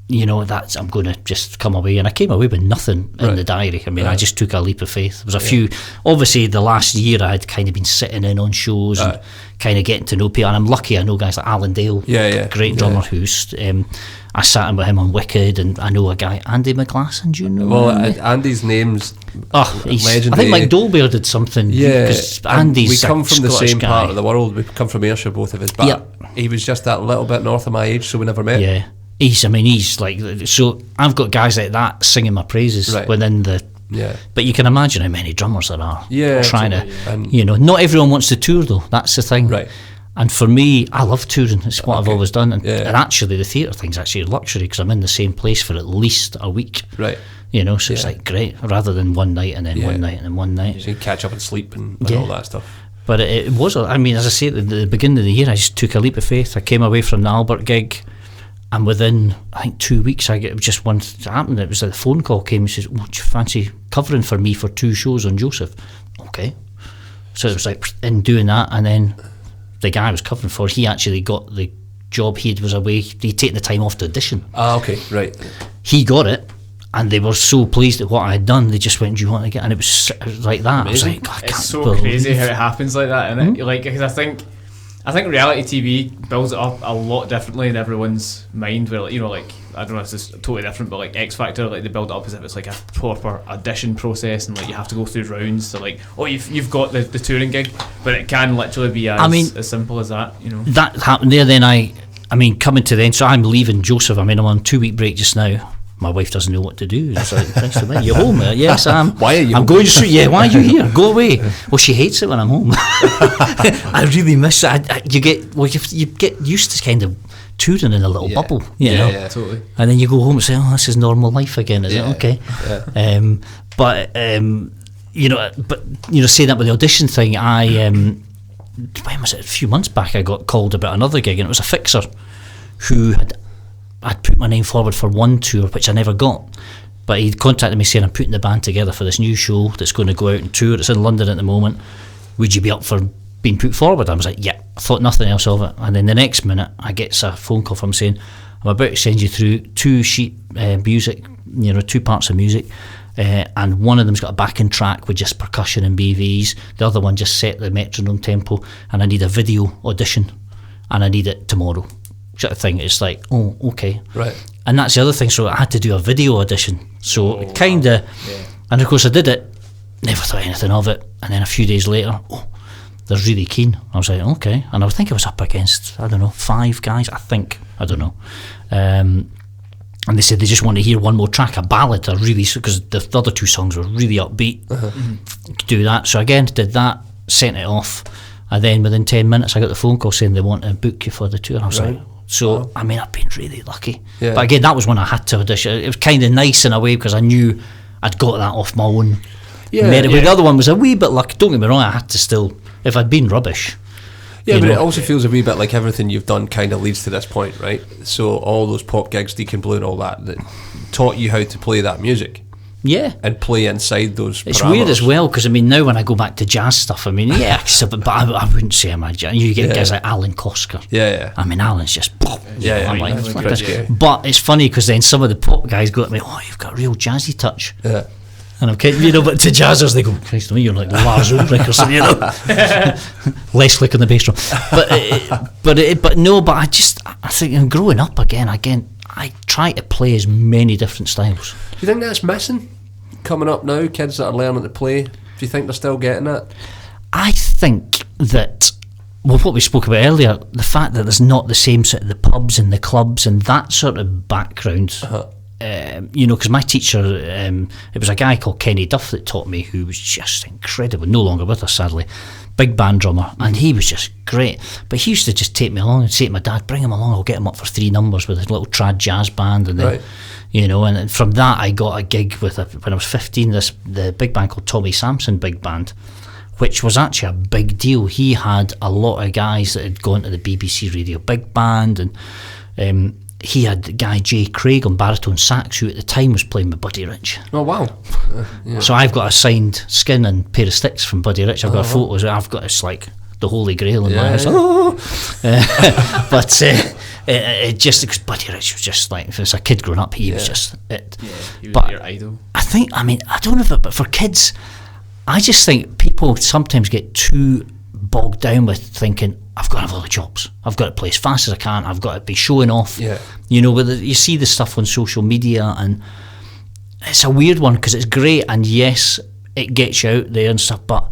[SPEAKER 3] you know, that I'm going to just come away, and I came away with nothing in the diary. I mean, I just took a leap of faith. There was a few, obviously the last year I had kind of been sitting in on shows and kind of getting to know people, and I'm lucky I know guys like Alan Dale, great drummer, who's I sat in with him on Wicked, and I know a guy, Andy McGlasson, do you know?
[SPEAKER 1] Well, Andy's name's legendary.
[SPEAKER 3] I think Mike Dolbear did something. Because Andy's
[SPEAKER 1] we come from
[SPEAKER 3] Scottish
[SPEAKER 1] the same
[SPEAKER 3] guy.
[SPEAKER 1] part of the world. We come from Ayrshire, both of us, but he was just that little bit north of my age, so we never met.
[SPEAKER 3] Yeah, he's like, so I've got guys like that singing my praises within the. Yeah, but you can imagine how many drummers there are. Trying to, you know, not everyone wants to tour though. That's the thing. Right. And for me, I love touring. It's what I've always done. And actually, the theatre thing's actually a luxury because I'm in the same place for at least a week. Right. You know, so it's like great, rather than one night and then one night and then one night.
[SPEAKER 1] So you can catch up and sleep and all that stuff.
[SPEAKER 3] But it was, I mean, as I say, at the beginning of the year, I just took a leap of faith. I came away from the Albert gig, and within, I think, 2 weeks, just one happened. It was like the phone call came and says, "Oh, do you fancy covering for me for 2 shows on Joseph?" Okay. So it was like, in doing that, and then the guy I was covering for, he actually got the job. He was away, he'd taken the time off to audition.
[SPEAKER 1] Okay, right.
[SPEAKER 3] He got it, and they were so pleased at what I had done, they just went, "Do you want to get?" And it was like that. Amazing. I was like, God, I can't
[SPEAKER 2] it's so crazy how it happens like that, isn't it? Like, because I think reality TV builds it up a lot differently in everyone's mind. Where, like, you know, like, I don't know if this is totally different, but like X Factor, like they build it up as if it's like a proper audition process, and like you have to go through rounds. So like, oh, you've got the touring gig, but it can literally be as simple as that. You know,
[SPEAKER 3] that happened there. Then I mean, coming to the end, so I'm leaving Joseph. I mean, I'm on 2-week break just now. My wife doesn't know what to do. It's like, thanks to me. You're home? Yes, I am.
[SPEAKER 1] Why are you?
[SPEAKER 3] I'm going to. Yeah, why are you here? Go away. Well, she hates it when I'm home. I really miss it. You get used to kind of touring in a little bubble, you know. Yeah, totally. And then you go home and say, "Oh, this is normal life again." Is it okay? Yeah. Saying that with the audition thing, when was it? A few months back, I got called about another gig, and it was a fixer who I'd put my name forward for one tour, which I never got. But he'd contacted me saying, "I'm putting the band together for this new show that's going to go out and tour. It's in London at the moment. Would you be up for being put forward?" I was like, yeah. I thought nothing else of it. And then the next minute, I get a phone call from him saying, "I'm about to send you through 2 sheet music, 2 parts of music. And one of them's got a backing track with just percussion and BVs. The other one just set the metronome tempo. And I need a video audition. And I need it tomorrow." Sort of thing. It's like, oh, okay, right. And that's the other thing. So I had to do a video audition. So it kind of, and of course I did it. Never thought anything of it. And then a few days later, they're really keen. I was like, okay. And I think I was up against, I don't know, 5 guys. I don't know. And they said they just want to hear one more track, a ballad, because the other 2 songs were really upbeat. Do that. So again, did that, sent it off. And then within 10 minutes, I got the phone call saying they want to book you for the tour. I was like, so, I mean, I've been really lucky. Yeah. But again, that was when I had to audition. It was kind of nice in a way because I knew I'd got that off my own merit. The other one was a wee bit lucky. Don't get me wrong, I had to still, if I'd been rubbish.
[SPEAKER 1] Yeah, but it also feels a wee bit like everything you've done kind of leads to this point, right? So all those pop gigs, Deacon Blue and all that taught you how to play that music.
[SPEAKER 3] Yeah.
[SPEAKER 1] And play inside those
[SPEAKER 3] It's
[SPEAKER 1] parameters.
[SPEAKER 3] weird as well, because I mean, now when I go back to jazz stuff, I mean, yeah, but I wouldn't say I'm a jazz. You get guys like Alan Kosker.
[SPEAKER 1] Yeah.
[SPEAKER 3] I mean, Alan's just.
[SPEAKER 1] Yeah.
[SPEAKER 3] I'm like,
[SPEAKER 1] That's
[SPEAKER 3] fuck
[SPEAKER 1] pretty
[SPEAKER 3] this.
[SPEAKER 1] scary.
[SPEAKER 3] But it's funny because then some of the pop guys go at me, oh, you've got a real jazzy touch.
[SPEAKER 1] Yeah.
[SPEAKER 3] And I'm kidding, but to jazzers they go, Christ, you're like Lars Ulrich or something, less slick on the bass drum. But I think I'm growing up again, I try to play as many different styles.
[SPEAKER 1] Do you think that's missing coming up now? Kids that are learning to play, do you think they're still getting that?
[SPEAKER 3] I think that, well, what we spoke about earlier, the fact that there's not the same sort of the pubs and the clubs and that sort of background. Because my teacher, it was a guy called Kenny Duff that taught me, who was just incredible, no longer with us sadly, big band drummer, and he was just great. But he used to just take me along and say to my dad, bring him along, I'll get him up for 3 numbers with his little trad jazz band. And then, and from that I got a gig with, when I was 15, the big band called Tommy Sampson Big Band, which was actually a big deal. He had a lot of guys that had gone to the BBC Radio Big Band, and he had the guy Jay Craig on baritone sax, who at the time was playing with Buddy Rich.
[SPEAKER 1] Oh wow!
[SPEAKER 3] So I've got a signed skin and pair of sticks from Buddy Rich. I've got photos. I've got, it's like the Holy Grail in my house. But it just, because Buddy Rich was just like, if it was a kid growing up, he was just it.
[SPEAKER 2] Yeah, he was your idol.
[SPEAKER 3] I don't know but for kids, I just think people sometimes get too bogged down with thinking, I've got to have all the jobs, I've got to play as fast as I can, I've got to be showing off. You see the stuff on social media, and it's a weird one because it's great, and yes, it gets you out there and stuff, but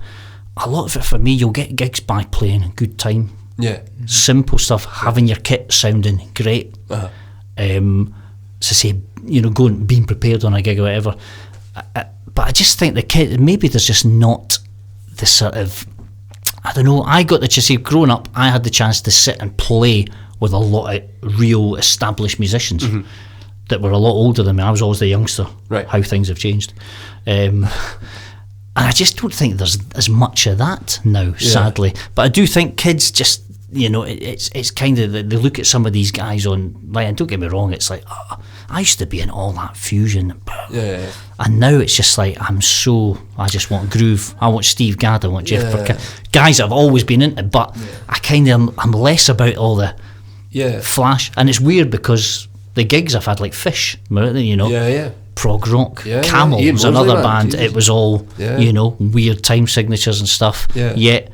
[SPEAKER 3] a lot of it for me, you'll get gigs by playing a good time. Simple stuff, having your kit sounding great. So say, going, being prepared on a gig or whatever. But I just think the kid, maybe there's just not the sort of, I don't know, I got the, growing up, I had the chance to sit and play with a lot of real established musicians that were a lot older than me. I was always the youngster, how things have changed. And I just don't think there's as much of that now, sadly. But I do think kids just, it's kind of, they look at some of these guys on, like, and don't get me wrong, it's like, I used to be in all that fusion. And now it's just like, I just want groove. I want Steve Gadd, I want Jeff Burkett. Guys that I've always been into, but I'm less about all the flash. And it's weird because the gigs I've had, like Fish, prog rock, Camel was another band. Jesus. It was all, weird time signatures and stuff. Yet,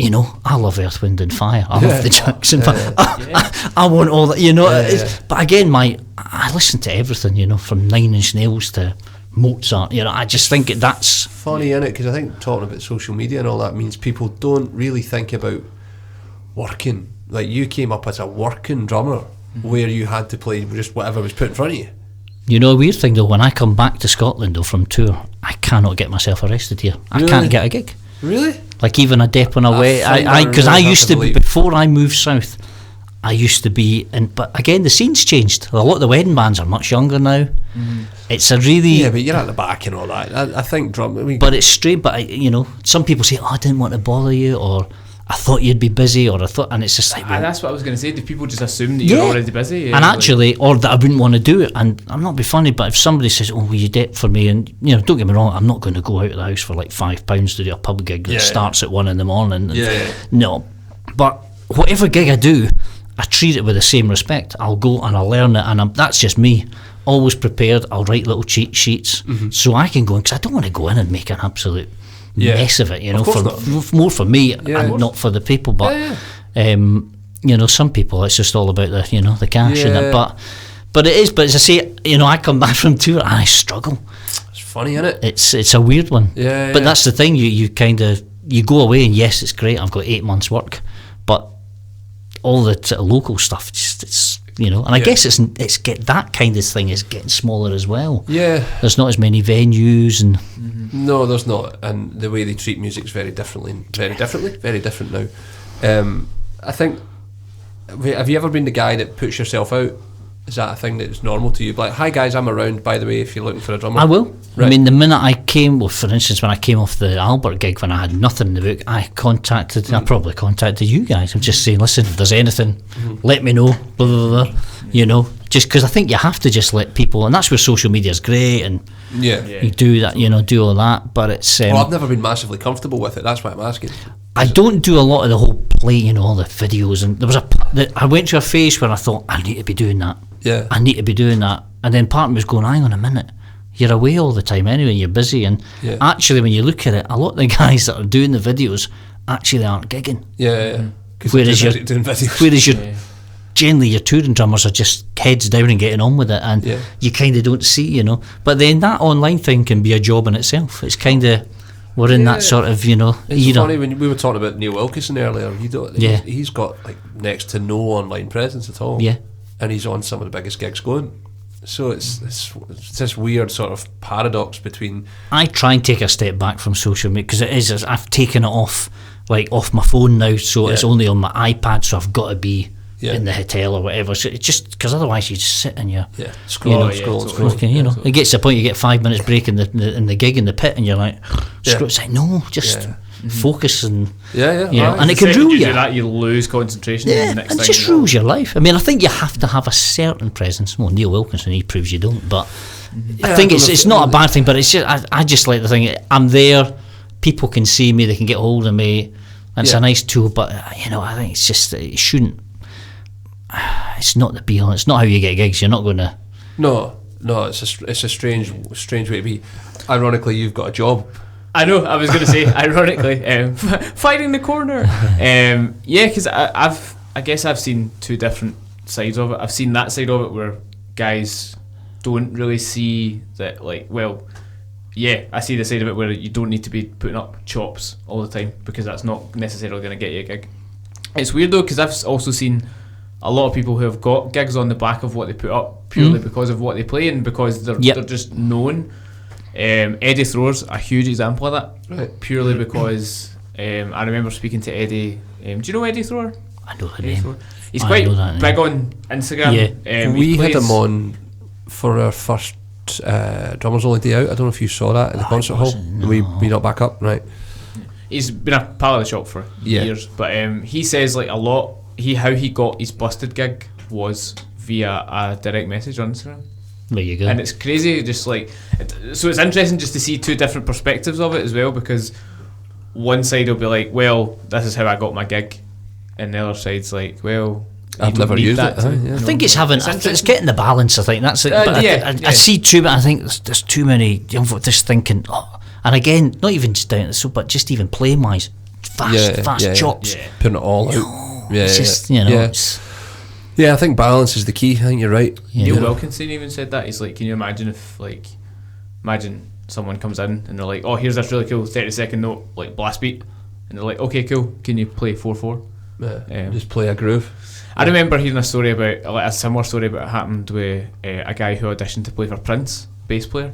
[SPEAKER 3] I love Earth, Wind and Fire. I love the Jackson 5. I want all that, But again, I listen to everything, from 9 Inch Nails to Mozart. I just think that's
[SPEAKER 1] funny, innit? Because I think talking about social media and all that means people don't really think about working. Like, you came up as a working drummer, where you had to play just whatever was put in front of you.
[SPEAKER 3] A weird thing though, when I come back to Scotland though from tour, I cannot get myself arrested here. I can't get a gig.
[SPEAKER 1] Really?
[SPEAKER 3] Like even a Dep on a way, because I used to be, before I moved south, I used to be in, but again the scene's changed. A lot of the wedding bands are much younger now. It's a really,
[SPEAKER 1] but you're at the back and all that. I think drum.
[SPEAKER 3] But it's strange. But some people say, I didn't want to bother you, or I thought you'd be busy, or I thought, and it's just like,
[SPEAKER 2] that's what I was going to say. Do people just assume that you're already busy?
[SPEAKER 3] And actually, or that I wouldn't want to do it. And I'm not being funny, but if somebody says, "Oh, will you Dep for me?" and don't get me wrong, I'm not going to go out of the house for like £5 to do a pub gig that starts at 1 a.m. No, but whatever gig I do, I treat it with the same respect. I'll go and I'll learn it, and that's just me. Always prepared. I'll write little cheat sheets so I can go in, because I don't want to go in and make an absolute mess of it, more for me and not for the people. But some people, it's just all about the the cash in it. But it is. But as I say, I come back from tour and I struggle.
[SPEAKER 1] It's funny, isn't it?
[SPEAKER 3] It's a weird one. But that's the thing. You kind of go away and yes, it's great. I've got 8 months' work, but all the local stuff, just it's. And I guess it's get that kind of thing is getting smaller as well. There's not as many venues and
[SPEAKER 1] no, there's not, and the way they treat music's very different now. I think, have you ever been the guy that puts yourself out? Is that a thing that's normal to you? Like, hi guys, I'm around, by the way, if you're looking for a drummer.
[SPEAKER 3] I will. Right. I mean, the minute I came, for instance, when I came off the Albert gig, when I had nothing in the book, I probably contacted you guys. I'm just saying, listen, if there's anything, let me know, blah, blah, blah. just because I think you have to just let people, and that's where social media is great, and you do that, do all that, but it's...
[SPEAKER 1] well, I've never been massively comfortable with it, that's why I'm asking.
[SPEAKER 3] I don't do a lot of the whole play, all the videos, and there was I went to a phase where I thought, I need to be doing that.
[SPEAKER 1] Yeah.
[SPEAKER 3] I need to be doing that. And then part of me was going, hang on a minute, you're away all the time anyway, you're busy, and actually when you look at it, a lot of the guys that are doing the videos actually aren't gigging. Whereas you're generally your touring drummers are just heads down and getting on with it, and you kind of don't see, but then that online thing can be a job in itself. It's kind of, we're in that sort of,
[SPEAKER 1] it's funny when we were talking about Neil Wilkinson earlier, he's got like next to no online presence at all, and he's on some of the biggest gigs going. So it's this weird sort of paradox between...
[SPEAKER 3] I try and take a step back from social media, because I've taken it off my phone now, so it's only on my iPad, so I've got to be in the hotel or whatever. So it's just because otherwise you just sit and you scroll. It gets to the point you get 5 minutes break in the gig in the pit, and you're like, it's like, no, just focus and and it can rule you.
[SPEAKER 2] Do that, you lose concentration.
[SPEAKER 3] And it just rules your life. I mean, I think you have to have a certain presence. Well, Neil Wilkinson, he proves you don't, but I think it's not a bad thing. But it's just I just like the thing. I'm there. People can see me. They can get hold of me. And it's a nice tool. But I think it's just it shouldn't. It's not the be all. It's not how you get gigs. You're not going to.
[SPEAKER 1] No. It's a strange way to be. Ironically, you've got a job.
[SPEAKER 2] I know. I was going to say, ironically, fighting the corner. Because I guess I've seen two different sides of it. I've seen that side of it where guys don't really see that. I see the side of it where you don't need to be putting up chops all the time, because that's not necessarily going to get you a gig. It's weird though, because I've also seen a lot of people who have got gigs on the back of what they put up purely because of what they play and because they're just known. Eddie Thrower's a huge example of that, right? Purely because I remember speaking to Eddie. Do you know Eddie Thrower?
[SPEAKER 3] I know the name.
[SPEAKER 2] He's quite big on Instagram.
[SPEAKER 1] Yeah, we had him on for our first Drummers Only Day Out. I don't know if you saw that in the concert hall. No. We not back up, right?
[SPEAKER 2] He's been a pal of the shop for years, but he says like a lot. How he got his busted gig was via a direct message on Instagram.
[SPEAKER 3] There you go.
[SPEAKER 2] And it's crazy, just like so. It's interesting just to see two different perspectives of it as well, because one side will be like, "Well, this is how I got my gig," and the other side's like, "Well,
[SPEAKER 1] I've never used it."
[SPEAKER 3] I think it's getting the balance. I think that's it. But I see too, but I think there's too many young folk just thinking. And again, not even just down to the but just even playing wise, fast chops,
[SPEAKER 1] putting it all out.
[SPEAKER 3] It's just
[SPEAKER 1] I think balance is the key. I think you're right.
[SPEAKER 2] Neil Wilkinson even said that. He's like, can you imagine if imagine someone comes in and they're like, oh, here's this really cool 30-second note, like blast beat, and they're like, okay, cool, can you play 4/4?
[SPEAKER 1] Just play a groove.
[SPEAKER 2] I remember hearing a story about a similar story about it happened with a guy who auditioned to play for Prince, bass player,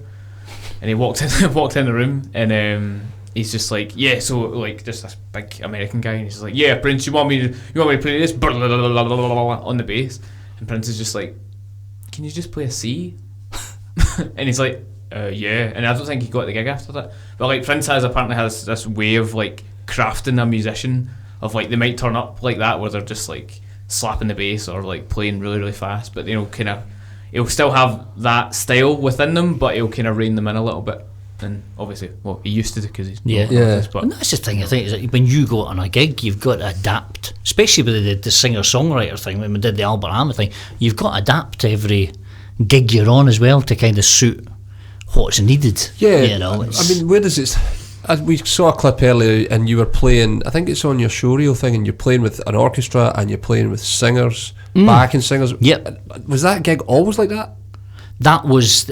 [SPEAKER 2] and he walked in the room and he's just like, so like just this big American guy, and he's just like, Prince, you want me to play this on the bass? And Prince is just like, can you just play a C? And he's like, and I don't think he got the gig after that. But like Prince apparently has this way of like crafting a musician, of like they might turn up like that where they're just like slapping the bass or like playing really really fast, but kind of he'll still have that style within them, but he'll kind of rein them in a little bit. And obviously, well, he used to because he's but
[SPEAKER 3] and that's the thing. I think is that when you go on a gig, you've got to adapt, especially with the singer-songwriter thing. When we did the Albert Hammond thing, you've got to adapt to every gig you're on as well to kind of suit what's needed. I
[SPEAKER 1] mean, where does it? We saw a clip earlier, and you were playing. I think it's on your showreel thing, and you're playing with an orchestra, and you're playing with singers, backing singers.
[SPEAKER 3] Yep.
[SPEAKER 1] Was that gig always like that?
[SPEAKER 3] That was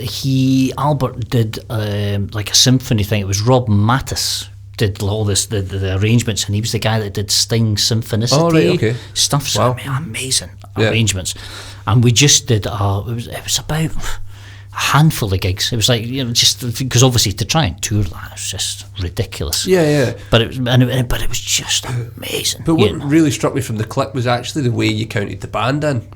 [SPEAKER 3] Albert did like a symphony thing. It was Rob Mattis did all this the arrangements, and he was the guy that did Sting Symphonicity stuff. So amazing arrangements. And we just did it was about a handful of gigs. It was like just because obviously to try and tour that was just ridiculous. But it was just amazing.
[SPEAKER 1] But what really struck me from the clip was actually the way you counted the band in.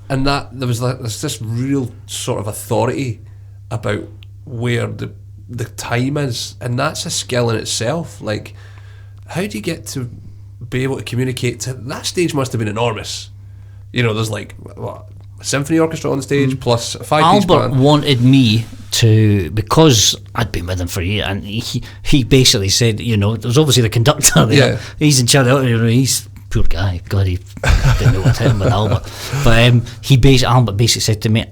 [SPEAKER 1] And that there's this real sort of authority about where the time is, and that's a skill in itself. Like, how do you get to be able to communicate to that stage? Must have been enormous. There's like symphony orchestra on the stage plus a 5-piece
[SPEAKER 3] Albert
[SPEAKER 1] band.
[SPEAKER 3] wanted me to, because I'd been with him for a year, and he basically said, there's obviously the conductor there.
[SPEAKER 1] Yeah.
[SPEAKER 3] He's in charge. He's poor guy. God, he didn't know what to him with Albert. But Albert basically said to me,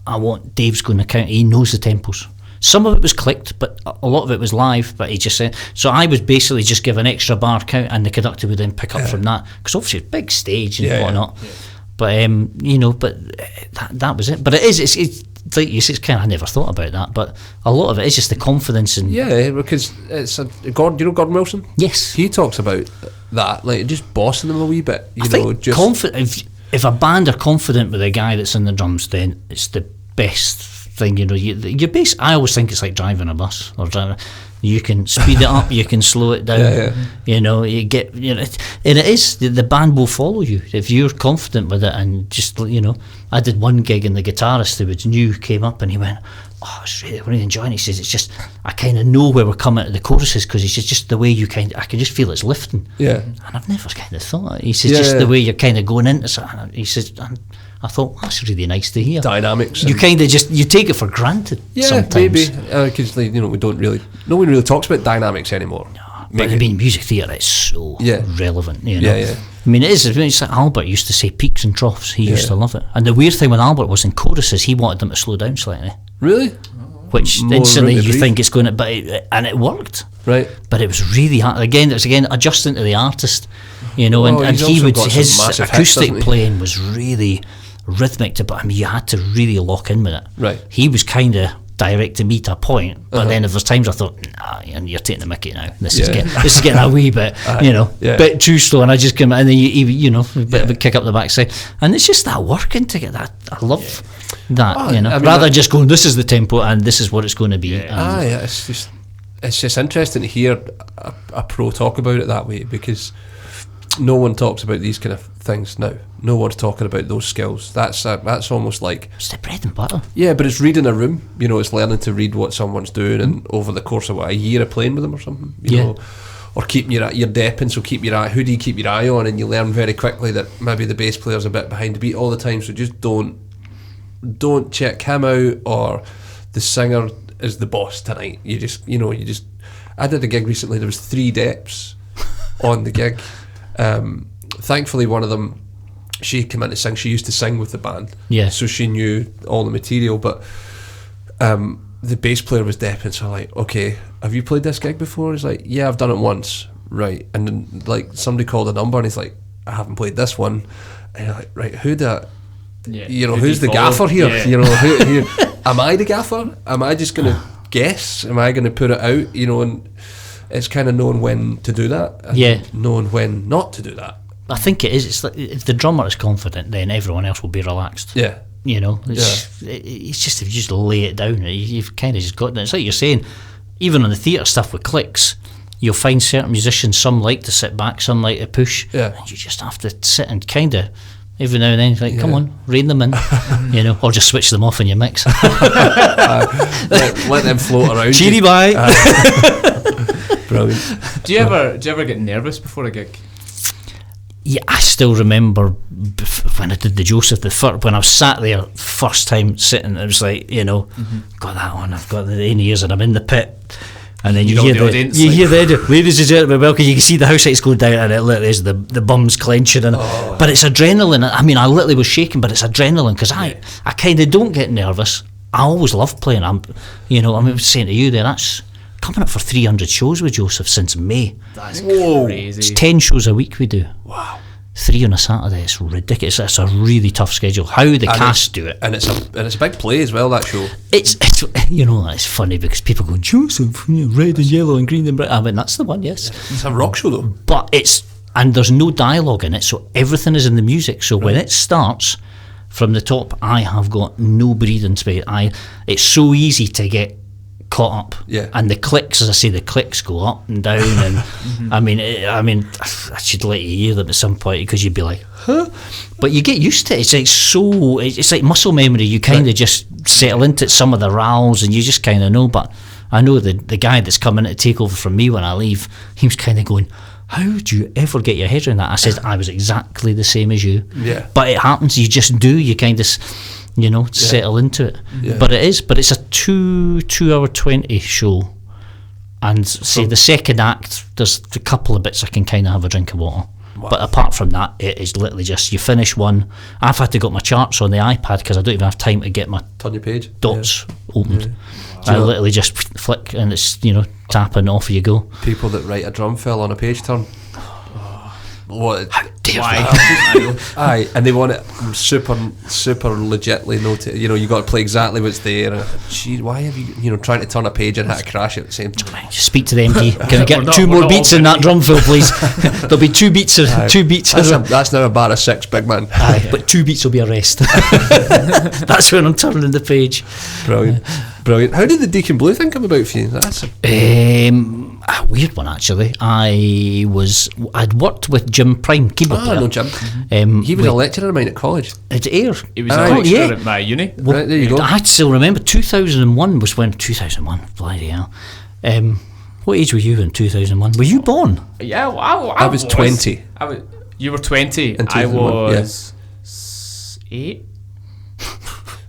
[SPEAKER 3] I want Dave's going to count. He knows the tempos. Some of it was clicked, but a lot of it was live. But he just said, so I would basically just give an extra bar count, and the conductor would then pick up from that, because obviously it's a big stage and whatnot. Yeah. But but that was it. But it's like you say, it's kind of, I never thought about that, but a lot of it is just the confidence and
[SPEAKER 1] because it's Gordon Wilson.
[SPEAKER 3] Yes,
[SPEAKER 1] he talks about that, like just bossing them a wee bit. If
[SPEAKER 3] a band are confident with a guy that's in the drums, then it's the best thing. I always think it's like driving a bus or driving. You can speed it up, you can slow it down. You get, and it is the band will follow you if you're confident with it. And just I did one gig and the guitarist who was new came up and he went, "Oh, I was really enjoying it." He says, "It's just I kind of know where we're coming to the choruses because it's just the way you I can just feel it's lifting." Yeah, and I've never kind of thought. He says, the way you're kind of going into something. He says, I thought that's really nice to hear.
[SPEAKER 1] Dynamics.
[SPEAKER 3] You kind of you take it for granted.
[SPEAKER 1] Yeah,
[SPEAKER 3] sometimes.
[SPEAKER 1] Maybe because we don't really. No one really talks about dynamics anymore.
[SPEAKER 3] No, but music theatre is so relevant.
[SPEAKER 1] Yeah.
[SPEAKER 3] I mean, it's like Albert used to say peaks and troughs. He used to love it. And the weird thing with Albert was in choruses, he wanted them to slow down slightly.
[SPEAKER 1] Really?
[SPEAKER 3] Which
[SPEAKER 1] More
[SPEAKER 3] instantly you think it's going to, and it worked.
[SPEAKER 1] Right.
[SPEAKER 3] But it was really hard. Again, adjusting to the artist, and his acoustic playing was really rhythmic but you had to really lock in with it.
[SPEAKER 1] Right.
[SPEAKER 3] He was kind of directing me to a point, but then if there's times I thought, and you're taking the mickey now. This is getting a wee bit, bit too slow, and I just come and then a bit of a kick up the backside, and it's just that working to get that. I love that, rather than just going, this is the tempo and this is what it's going to be.
[SPEAKER 1] It's just interesting to hear a pro talk about it that way, because no one talks about these kind of things now. No one's talking about those skills. That's almost like
[SPEAKER 3] it's the bread and butter.
[SPEAKER 1] Yeah, but it's reading a room. It's learning to read what someone's doing, and over the course of a year of playing with them or something. You know, or keeping your depping. So who do you keep your eye on? And you learn very quickly that maybe the bass player's a bit behind the beat all the time. So just don't check him out, or the singer is the boss tonight. You just. I did a gig recently. There was 3 deps on the gig. Thankfully, one of them, she came in to sing. She used to sing with the band, so she knew all the material. But the bass player was deaf, so I'm like, okay, have you played this gig before? He's like, yeah, I've done it once, right? And then like somebody called a number, and he's like, I haven't played this one. And you're like, right, who's the gaffer here? Who, am I the gaffer? Am I just gonna guess? Am I gonna put it out? And it's kind of knowing when to do that, and knowing when not to do that.
[SPEAKER 3] I think it is. It's like if the drummer is confident, then everyone else will be relaxed.
[SPEAKER 1] Yeah.
[SPEAKER 3] It's just if you just lay it down, you've kind of just got that. It's like you're saying, even on the theatre stuff with clicks, you'll find certain musicians, some like to sit back, some like to push, and you just have to sit and kind of every now and then, like, come on, rein them in, or just switch them off in your mix.
[SPEAKER 1] Let them float around.
[SPEAKER 3] Cheery bye.
[SPEAKER 1] Brilliant.
[SPEAKER 2] Do you ever get nervous before a gig?
[SPEAKER 3] Yeah, I still remember when I did the Joseph, when I was sat there first time sitting, it was like, got that on, I've got the in-ears and I'm in the pit, and then you hear the ladies and gentlemen, welcome. You can see the house lights going down, and it literally is the bums clenching, but it's adrenaline. I mean, I literally was shaking, but it's adrenaline, because I kind of don't get nervous. I always love playing. I was saying to you there, that's coming up for 300 shows with Joseph since May.
[SPEAKER 2] That's crazy.
[SPEAKER 3] It's 10 shows a week we do.
[SPEAKER 1] Wow.
[SPEAKER 3] 3 on a Saturday. It's ridiculous. It's a really tough schedule. How the cast do it,
[SPEAKER 1] and it's a big play as well, that show.
[SPEAKER 3] It's it's funny because people go, Joseph, red and yellow and green and bright. I mean, that's the one. Yes,
[SPEAKER 1] it's a rock show though.
[SPEAKER 3] But and there's no dialogue in it, so everything is in the music. So when it starts from the top, I have got no breathing space. It's so easy to get caught up, and the clicks, as I say, the clicks go up and down, and I mean, I should let you hear them at some point, because you'd be like, huh? But you get used to it. It's like muscle memory. You kind of just settle into some of the rows, and you just kind of know. But I know the guy that's coming to take over from me when I leave, he was kind of going, how do you ever get your head around that? I said, I was exactly the same as you.
[SPEAKER 1] Yeah.
[SPEAKER 3] But it happens, you just do, you kind of, settle into it.
[SPEAKER 1] Yeah.
[SPEAKER 3] But it's a 2 hour 20 show. And say the second act, there's a couple of bits I can kind of have a drink of water. Wow. But apart from that, it is literally just, you finish one. I've had to got my charts on the iPad because I don't even have time to get my
[SPEAKER 1] turn your page
[SPEAKER 3] dots opened.
[SPEAKER 1] Yeah.
[SPEAKER 3] I literally just flick and it's, tapping, off you go.
[SPEAKER 1] People that write a drum fill on a page turn. What?
[SPEAKER 3] How dare
[SPEAKER 1] they? Aye, and they want it super legitly noted. You got to play exactly what's there. Gee, why have you trying to turn a page and had to crash it at the same time?
[SPEAKER 3] Just speak to the MD. Can I get 2 more beats in that drum fill, please? There'll be 2 beats. 2 beats.
[SPEAKER 1] That's now a bar of 6, big man.
[SPEAKER 3] Aye, but 2 beats will be a rest. That's when I'm turning the page.
[SPEAKER 1] Brilliant. How did the Deacon Blue thing come about for you? That's
[SPEAKER 3] a weird one, actually. I'd worked with Jim Prime, keyboard player.
[SPEAKER 1] I know Jim. He was a lecturer of mine at college.
[SPEAKER 3] At Ayr.
[SPEAKER 2] He was a lecturer at my uni.
[SPEAKER 3] Well,
[SPEAKER 1] right, there you go.
[SPEAKER 3] I still remember 2001 was when 2001. Bloody hell. What age were you in 2001? Were you born?
[SPEAKER 2] Yeah,
[SPEAKER 1] I was 20.
[SPEAKER 2] You were 20. I was 8.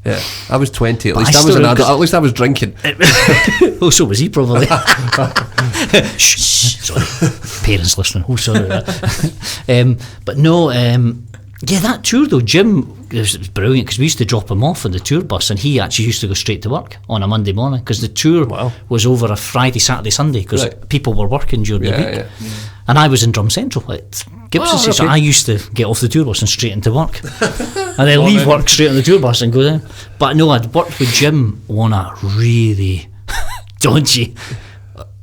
[SPEAKER 1] Yeah, I was 20. At least I was an adult. At least I was drinking.
[SPEAKER 3] Oh, so was he probably. Shh, sorry, parents listening. Oh, sorry. But no, that tour though, Jim, it was brilliant because we used to drop him off on the tour bus, and he actually used to go straight to work on a Monday morning because the tour was over a Friday, Saturday, Sunday because people were working during the week. Yeah. And I was in Drum Central at Gibson, so I used to get off the tour bus and straight into work, and then leave work straight on the tour bus and go down. But no, I'd worked with Jim on a really dodgy,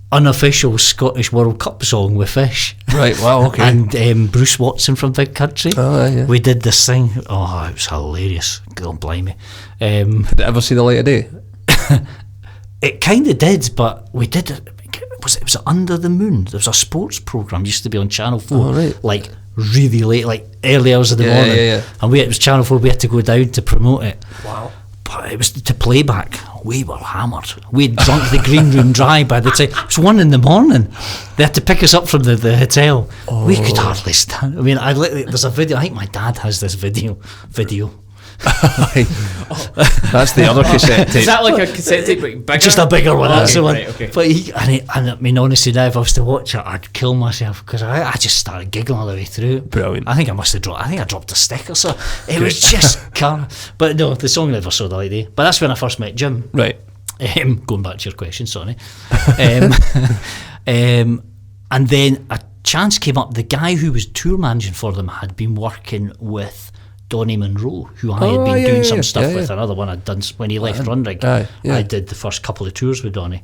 [SPEAKER 3] unofficial Scottish World Cup song with Fish.
[SPEAKER 1] Right, wow, okay.
[SPEAKER 3] And Bruce Watson from Big Country.
[SPEAKER 1] Oh, yeah.
[SPEAKER 3] We did this thing. Oh, it was hilarious. God blimey.
[SPEAKER 1] Did it ever see the light of day?
[SPEAKER 3] It kind of did, but we did it. It was Under the Moon. There was a sports programme used to be on Channel 4, like really late, like early hours of the morning.
[SPEAKER 1] Yeah.
[SPEAKER 3] And it was Channel 4. We had to go down to promote it.
[SPEAKER 1] Wow.
[SPEAKER 3] But it was to playback. We were hammered. We'd drunk the green room dry by the time it was 1 a.m. They had to pick us up from the hotel. Oh. We could hardly stand. I mean, there's a video. I think my dad has this video.
[SPEAKER 1] That's the other cassette tape.
[SPEAKER 2] Is that like a cassette tape, but bigger?
[SPEAKER 3] Just a bigger one. That's the one.
[SPEAKER 2] Right, okay.
[SPEAKER 3] But I mean, honestly, now if I was to watch it, I'd kill myself because I just started giggling all the way through.
[SPEAKER 1] Brilliant.
[SPEAKER 3] I think I dropped a stick or so. It was just but no, the song never saw the light of day. But that's when I first met Jim.
[SPEAKER 1] Right.
[SPEAKER 3] Going back to your question, sorry. And then a chance came up. The guy who was tour managing for them had been working with Donnie Monroe, who I had been doing some stuff with. Another one I'd done when he left Runrig. I did the first couple of tours with Donnie.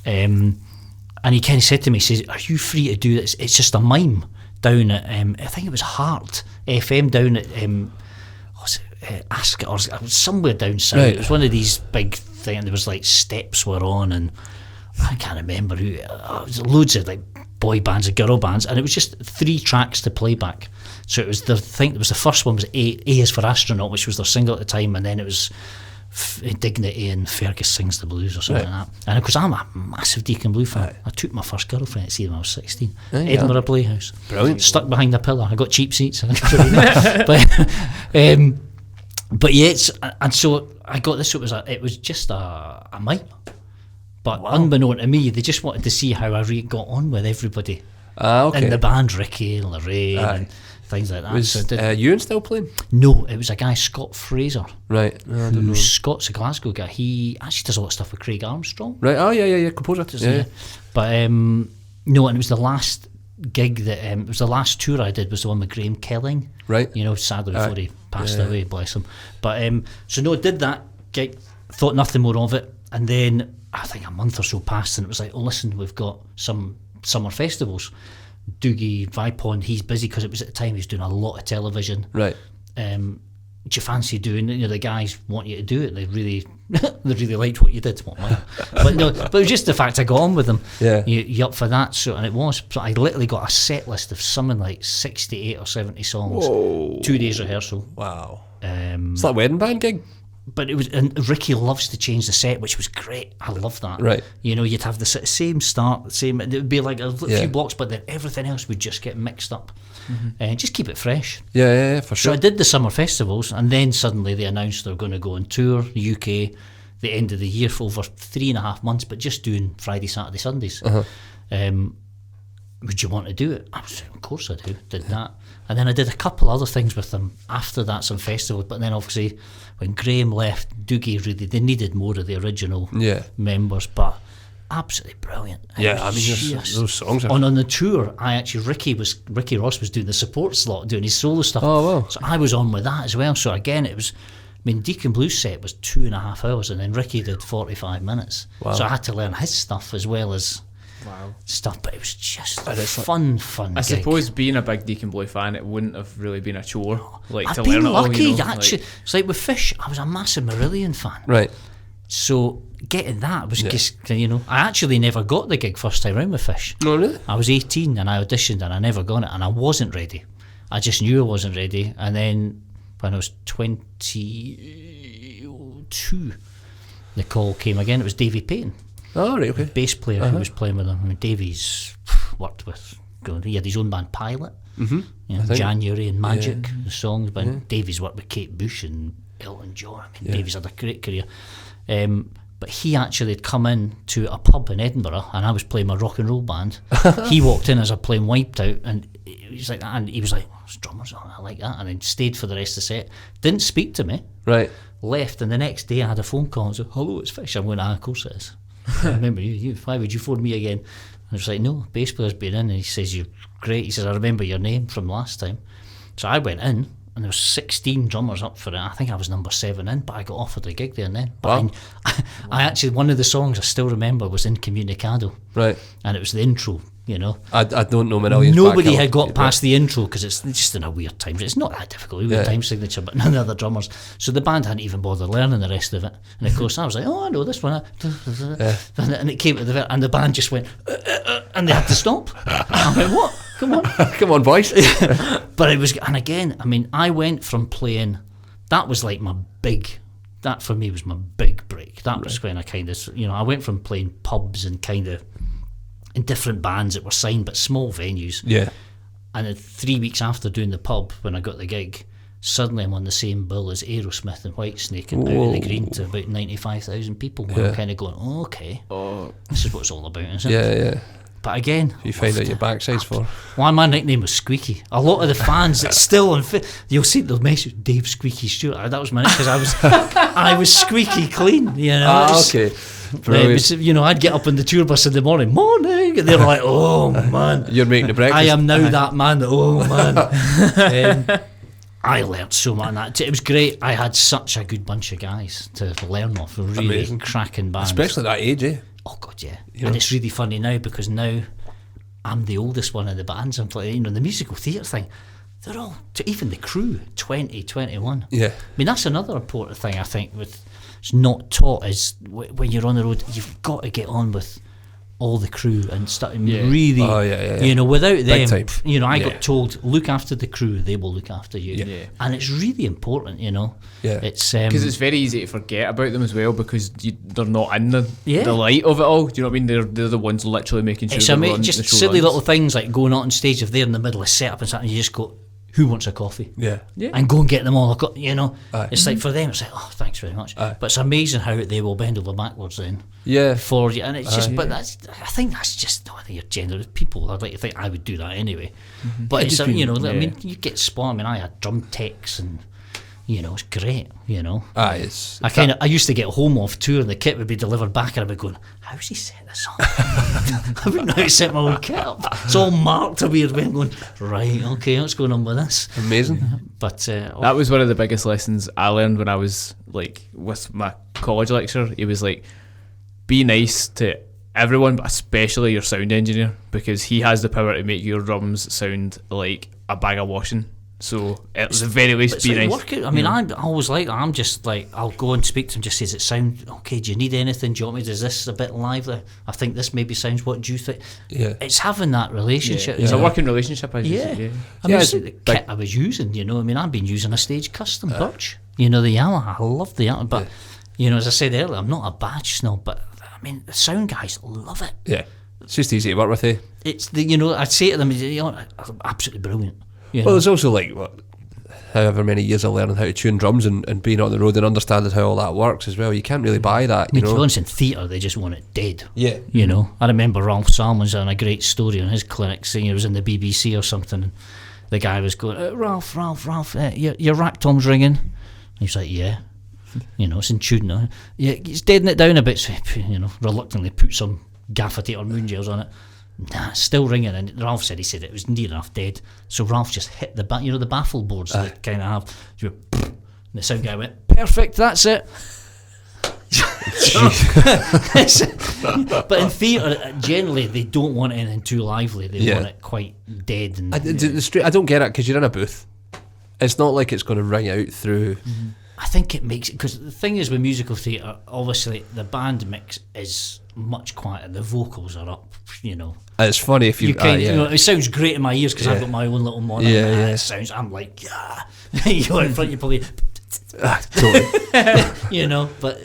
[SPEAKER 3] And he kind of said to me, he says, "Are you free to do this? It's just a mime down at, I think it was Heart FM down at, Ascot or somewhere down south." Right. It was one of these big things, there was like steps were on, and I can't remember who, it was loads of like boy bands and girl bands, and it was just 3 tracks to play back. So it was the first one was A is for Astronaut, which was their single at the time, and then it was Dignity and Fergus Sings the Blues or something like that. And of course I'm a massive Deacon Blue fan. I took my first girlfriend to see them when I was 16. Edinburgh Playhouse. Brilliant. Stuck behind a pillar. I got cheap seats. But yeah, and so I got this. It was just a mime. But unbeknown to me, they just wanted to see how I got on with everybody in the band, Ricky and Lorraine and things like that.
[SPEAKER 1] Was Ewan still playing?
[SPEAKER 3] No, it was a guy, Scott Fraser.
[SPEAKER 1] Right. I don't know.
[SPEAKER 3] Scott's a Glasgow guy. He actually does a lot of stuff with Craig Armstrong.
[SPEAKER 1] Right. Oh, yeah, composer. Yeah.
[SPEAKER 3] But no, and it was the last gig that, it was the last tour I did was the one with Graham Kelling.
[SPEAKER 1] Right.
[SPEAKER 3] Sadly before he passed away, bless him. But so no, did that gig, thought nothing more of it, and then I think a month or so passed, and it was like, oh listen, we've got some summer festivals. Doogie Vipon, he's busy because it was at the time he was doing a lot of television.
[SPEAKER 1] Right.
[SPEAKER 3] Do you fancy doing it? The guys want you to do it. They really liked what you did. But no, but it was just the fact I got on with them.
[SPEAKER 1] Yeah.
[SPEAKER 3] You up for that? So, and it was. So I literally got a set list of something like 68 or 70 songs. Whoa. 2 days rehearsal.
[SPEAKER 1] Wow. It's like a wedding band gig.
[SPEAKER 3] But it was, and Ricky loves to change the set, which was great. I love that.
[SPEAKER 1] Right.
[SPEAKER 3] You know, you'd have the same start, it would be like a few blocks, but then everything else would just get mixed up. And just keep it fresh.
[SPEAKER 1] Yeah, for sure.
[SPEAKER 3] So I did the summer festivals, and then suddenly they announced they're going to go on tour, the UK, the end of the year for over 3.5 months, but just doing Friday, Saturday, Sundays. Would you want to do it? I was, of course I do. Did that. And then I did a couple other things with them after that, some festivals, but then obviously when Graham left, Doogie really, they needed more of the original members, but absolutely brilliant.
[SPEAKER 1] Yeah, I mean, those songs are...
[SPEAKER 3] On the tour, Ricky Ross was doing the support slot, doing his solo stuff.
[SPEAKER 1] Oh, wow.
[SPEAKER 3] So I was on with that as well. So again, it was... I mean, Deacon Blue's set was 2.5 hours, and then Ricky did 45 minutes.
[SPEAKER 1] Wow.
[SPEAKER 3] So I had to learn his stuff as well as stuff, but it was just a fun
[SPEAKER 2] I
[SPEAKER 3] gig.
[SPEAKER 2] suppose being a big Deacon Blue fan, it wouldn't have really been a chore. Like,
[SPEAKER 3] I've
[SPEAKER 2] to
[SPEAKER 3] been
[SPEAKER 2] learn it all,
[SPEAKER 3] lucky,
[SPEAKER 2] you know,
[SPEAKER 3] actually. It's like with Fish, I was a massive Marillion fan.
[SPEAKER 1] Right.
[SPEAKER 3] So getting that was just, you know, I actually never got the gig first time round with Fish.
[SPEAKER 1] No, really?
[SPEAKER 3] I was 18 and I auditioned and I never got it, and I wasn't ready. I just knew I wasn't ready. And then when I was 22, the call came again. It was Davy Payton.
[SPEAKER 1] Oh, right, okay.
[SPEAKER 3] The bass player who was playing with him. I mean, Davy's worked with, he had his own band Pilot, you know, January and Magic, the songs, but Davy's worked with Kate Bush and Elton John. I mean, Davy's had a great career. But he actually had come in to a pub in Edinburgh, and I was playing my rock and roll band. He walked in as I playing Wiped Out, and he was like, oh, it's drummers, I like that, and then stayed for the rest of the set. Didn't speak to me.
[SPEAKER 1] Right.
[SPEAKER 3] Left, and the next day I had a phone call and said, hello, it's Fish. I'm going, of course it is. I remember you, why would you phone me again? And I was like, no, bass player's been in, and he says, you're great. He says, I remember your name from last time. So I went in, and there was 16 drummers up for it. I think I was number 7 in, but I got offered a gig there and then. But I actually, one of the songs I still remember was Incommunicado.
[SPEAKER 1] Right.
[SPEAKER 3] And it was the intro, you know.
[SPEAKER 1] I don't know Marillion.
[SPEAKER 3] Nobody had got past the intro because it's just in a weird time. It's not that difficult, weird time signature, but none of the other drummers. So the band hadn't even bothered learning the rest of it. And of course I was like, oh, I know this one. And it came to the and the band just went, and they had to stop. I went, what? Come on.
[SPEAKER 1] Come on, boys.
[SPEAKER 3] But it was, and again, I mean, I went from playing, that was like that for me was my big break. That was when I kind of, you know, I went from playing pubs and kind of in different bands that were signed but small venues.
[SPEAKER 1] Yeah.
[SPEAKER 3] And then 3 weeks after doing the pub, when I got the gig, suddenly I'm on the same bill as Aerosmith and Whitesnake and Out of the Green to about 95,000 people. Where I'm kind of going, okay, this is what it's all about, isn't it?
[SPEAKER 1] Yeah.
[SPEAKER 3] But again,
[SPEAKER 1] you find out your backsides for.
[SPEAKER 3] Why my nickname was Squeaky. A lot of the fans that still you'll see they'll message Dave Squeaky Stewart. That was my nickname because I was squeaky clean. You know.
[SPEAKER 1] Okay.
[SPEAKER 3] Was, you know, I'd get up on the tour bus in the morning, and they're like, "Oh man,
[SPEAKER 1] you're making the breakfast."
[SPEAKER 3] I am now that man. Oh man. I learnt so much. That it was great. I had such a good bunch of guys to learn off. A really amazing. Cracking bands,
[SPEAKER 1] especially that age, eh?
[SPEAKER 3] Oh God, yeah. And it's really funny now because now I'm the oldest one in the bands. I'm playing, you know, the musical theatre thing. They're all, even the crew, 20, 21.
[SPEAKER 1] Yeah.
[SPEAKER 3] I mean, that's another important thing I think it's not taught is when you're on the road, you've got to get on with all the crew and start really, you know, without them, you know, I got told, look after the crew, they will look after you. Yeah. And it's really important, you know.
[SPEAKER 1] Yeah.
[SPEAKER 2] It's because it's very easy to forget about them as well because they're not in the light of it all. Do you know what I mean? They're the ones literally making sure they're on
[SPEAKER 3] just
[SPEAKER 2] the show
[SPEAKER 3] silly
[SPEAKER 2] runs.
[SPEAKER 3] little things like going out on stage if they're in the middle of setup and something, you just go, who wants a coffee?
[SPEAKER 1] Yeah.
[SPEAKER 3] And go and get them all. You know, it's like for them, it's like, oh, thanks very much. But it's amazing how they will bend over backwards then.
[SPEAKER 1] Yeah.
[SPEAKER 3] For you, and it's just, but I think that's just, I think you're generous people. I'd like to think I would do that anyway. But it's, you know, I mean, you get spot. I mean, I had drum techs and. You know, it's great, you know. I used to get home off tour and the kit would be delivered back and I'd be going, how's he set this up? I wouldn't know how to set my own kit up. It's all marked a weird way. I'm going, right, okay, what's going on with this?
[SPEAKER 1] Amazing.
[SPEAKER 3] But
[SPEAKER 2] that was one of the biggest lessons I learned when I was like with my college lecturer. He was like, be nice to everyone, but especially your sound engineer, because he has the power to make your drums sound like a bag of washing. So at the very least, be nice.
[SPEAKER 3] I mean, I'm always like, I'm just like, I'll go and speak to him. Just says it sound okay? Do you need anything? Do you want me? Is this a bit lively? I think this maybe sounds. What do you think?
[SPEAKER 1] Yeah,
[SPEAKER 3] it's having that relationship.
[SPEAKER 2] It's a working relationship. I mean,
[SPEAKER 3] it's like the kit I was using. You know, I mean, I've been using a Stage Custom Birch. You know, the Yamaha, I love the Yamaha, but you know, as I said earlier, I'm not a badge snob, but I mean, the sound guys love it.
[SPEAKER 1] Yeah, it's just easy to work with, eh?
[SPEAKER 3] It's the, you know, I'd say to them, you know, absolutely brilliant. You know?
[SPEAKER 1] Well, there's also like however many years of learning how to tune drums and being on the road and understanding how all that works as well. You can't really buy that.
[SPEAKER 3] I mean, to be honest, in theatre, they just want it dead.
[SPEAKER 1] Yeah.
[SPEAKER 3] You know, I remember Ralph Salmon's on a great story on his clinic, saying he was in the BBC or something, and the guy was going, Ralph, your rack tom's ringing. And he's like, yeah. You know, it's in tune now. Yeah, he's deadening it down a bit, so, you know, reluctantly put some gaffer tape or moon gels on it. Nah, it's still ringing. And Ralph said it was near enough dead. So Ralph just hit the you know, the baffle boards they kind of have. And the sound guy went, perfect, that's it. But in theatre, generally they don't want anything too lively. They want it quite dead. And
[SPEAKER 1] I don't get it, because you're in a booth. It's not like it's going to ring out through.
[SPEAKER 3] Mm-hmm. I think it makes it, because the thing is with musical theatre, obviously the band mix is much quieter. The vocals are up, you know.
[SPEAKER 1] It's funny if you
[SPEAKER 3] can, you know, it sounds great in my ears because I've got my own little monitor.
[SPEAKER 1] Yeah.
[SPEAKER 3] It sounds, I'm like, you go in front, you probably,
[SPEAKER 1] totally.
[SPEAKER 3] you know. But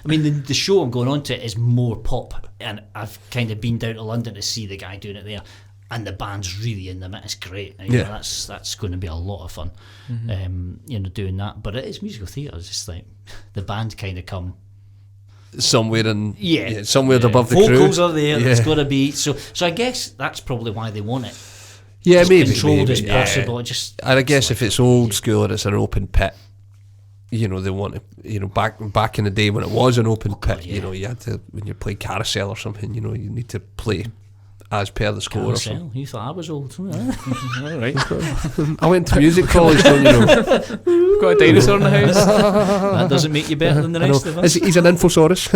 [SPEAKER 3] I mean, the show I'm going on to is more pop, and I've kind of been down to London to see the guy doing it there. And the band's really in them. It's great. You know, that's going to be a lot of fun. You know, doing that. But it is musical theatre. It's just like the band kind of come
[SPEAKER 1] somewhere somewhere above the crew.
[SPEAKER 3] Vocals are there. It's got to be so. I guess that's probably why they want it.
[SPEAKER 1] Yeah,
[SPEAKER 3] as
[SPEAKER 1] maybe
[SPEAKER 3] controlled as possible.
[SPEAKER 1] And I guess if it's old school and it's an open pit, you know, they want to, you know, back in the day when it was an open pit, you know, you had to, when you played Carousel or something, you know, you need to play as per the score.
[SPEAKER 3] Carousel.
[SPEAKER 1] Or something.
[SPEAKER 3] You thought I was old. All
[SPEAKER 2] right.
[SPEAKER 1] I went to music college, don't you know?
[SPEAKER 2] We've got a dinosaur in the house.
[SPEAKER 3] That doesn't make you better than the rest of us.
[SPEAKER 1] He's an Infosaurus.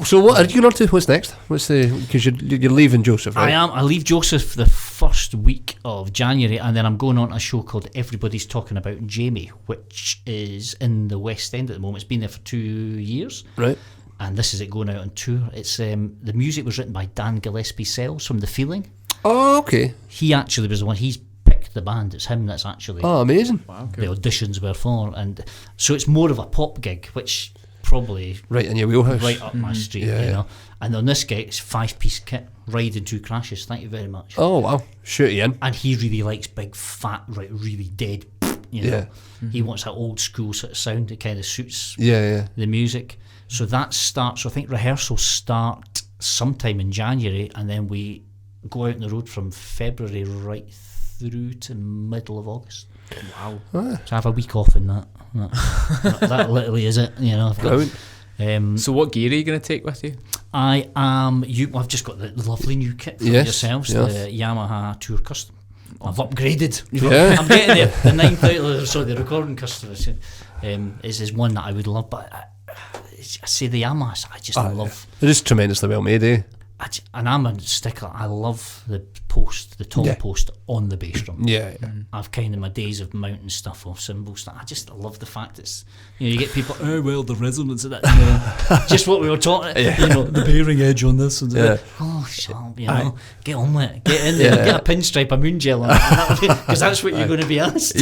[SPEAKER 1] So what are you going to? What's next? Because you're leaving Joseph, right?
[SPEAKER 3] I leave Joseph the first week of January, and then I'm going on a show called Everybody's Talking About Jamie, which is in the West End at the moment. It's been there for 2 years,
[SPEAKER 1] right?
[SPEAKER 3] And this is it going out on tour. It's the music was written by Dan Gillespie Sells from The Feeling.
[SPEAKER 1] Oh, okay.
[SPEAKER 3] He actually was the one. He's picked the band. It's him that's actually.
[SPEAKER 1] Oh, amazing!
[SPEAKER 2] Wow, cool.
[SPEAKER 3] The auditions were for, and so it's more of a pop gig, which. Probably
[SPEAKER 1] right in your wheelhouse,
[SPEAKER 3] right up my street, you know. And on this gig, it's 5-piece kit, Ride in 2 Crashes. Thank you very much.
[SPEAKER 1] Oh wow, shoot you in.
[SPEAKER 3] And he really likes big, fat, really dead. You know, he wants that old school sort of sound that kind of suits the music. So that starts. So I think rehearsals start sometime in January, and then we go out on the road from February right through to middle of August. Wow. So I have a week off in that. That literally is it, you know.
[SPEAKER 2] So what gear are you going to take with you?
[SPEAKER 3] I've just got the lovely new kit for yourselves, the Yamaha Tour Custom. I've upgraded. I'm getting there. The 9,000, the recording custom is one that I would love, but I say the Yamaha, I just love.
[SPEAKER 1] It is tremendously well made, eh?
[SPEAKER 3] And I'm a stickler. I love the tom post on the bass drum. I've kind of my days of mounting stuff off cymbals. I just love the fact it's, you know, you get people, the resonance of that, you know, just what we were talking, you know, the bearing edge on this and that. Oh, shut up, you know, get on with it, get in there, get a pinstripe, a moon gel on it, because that's what you're going to be asked.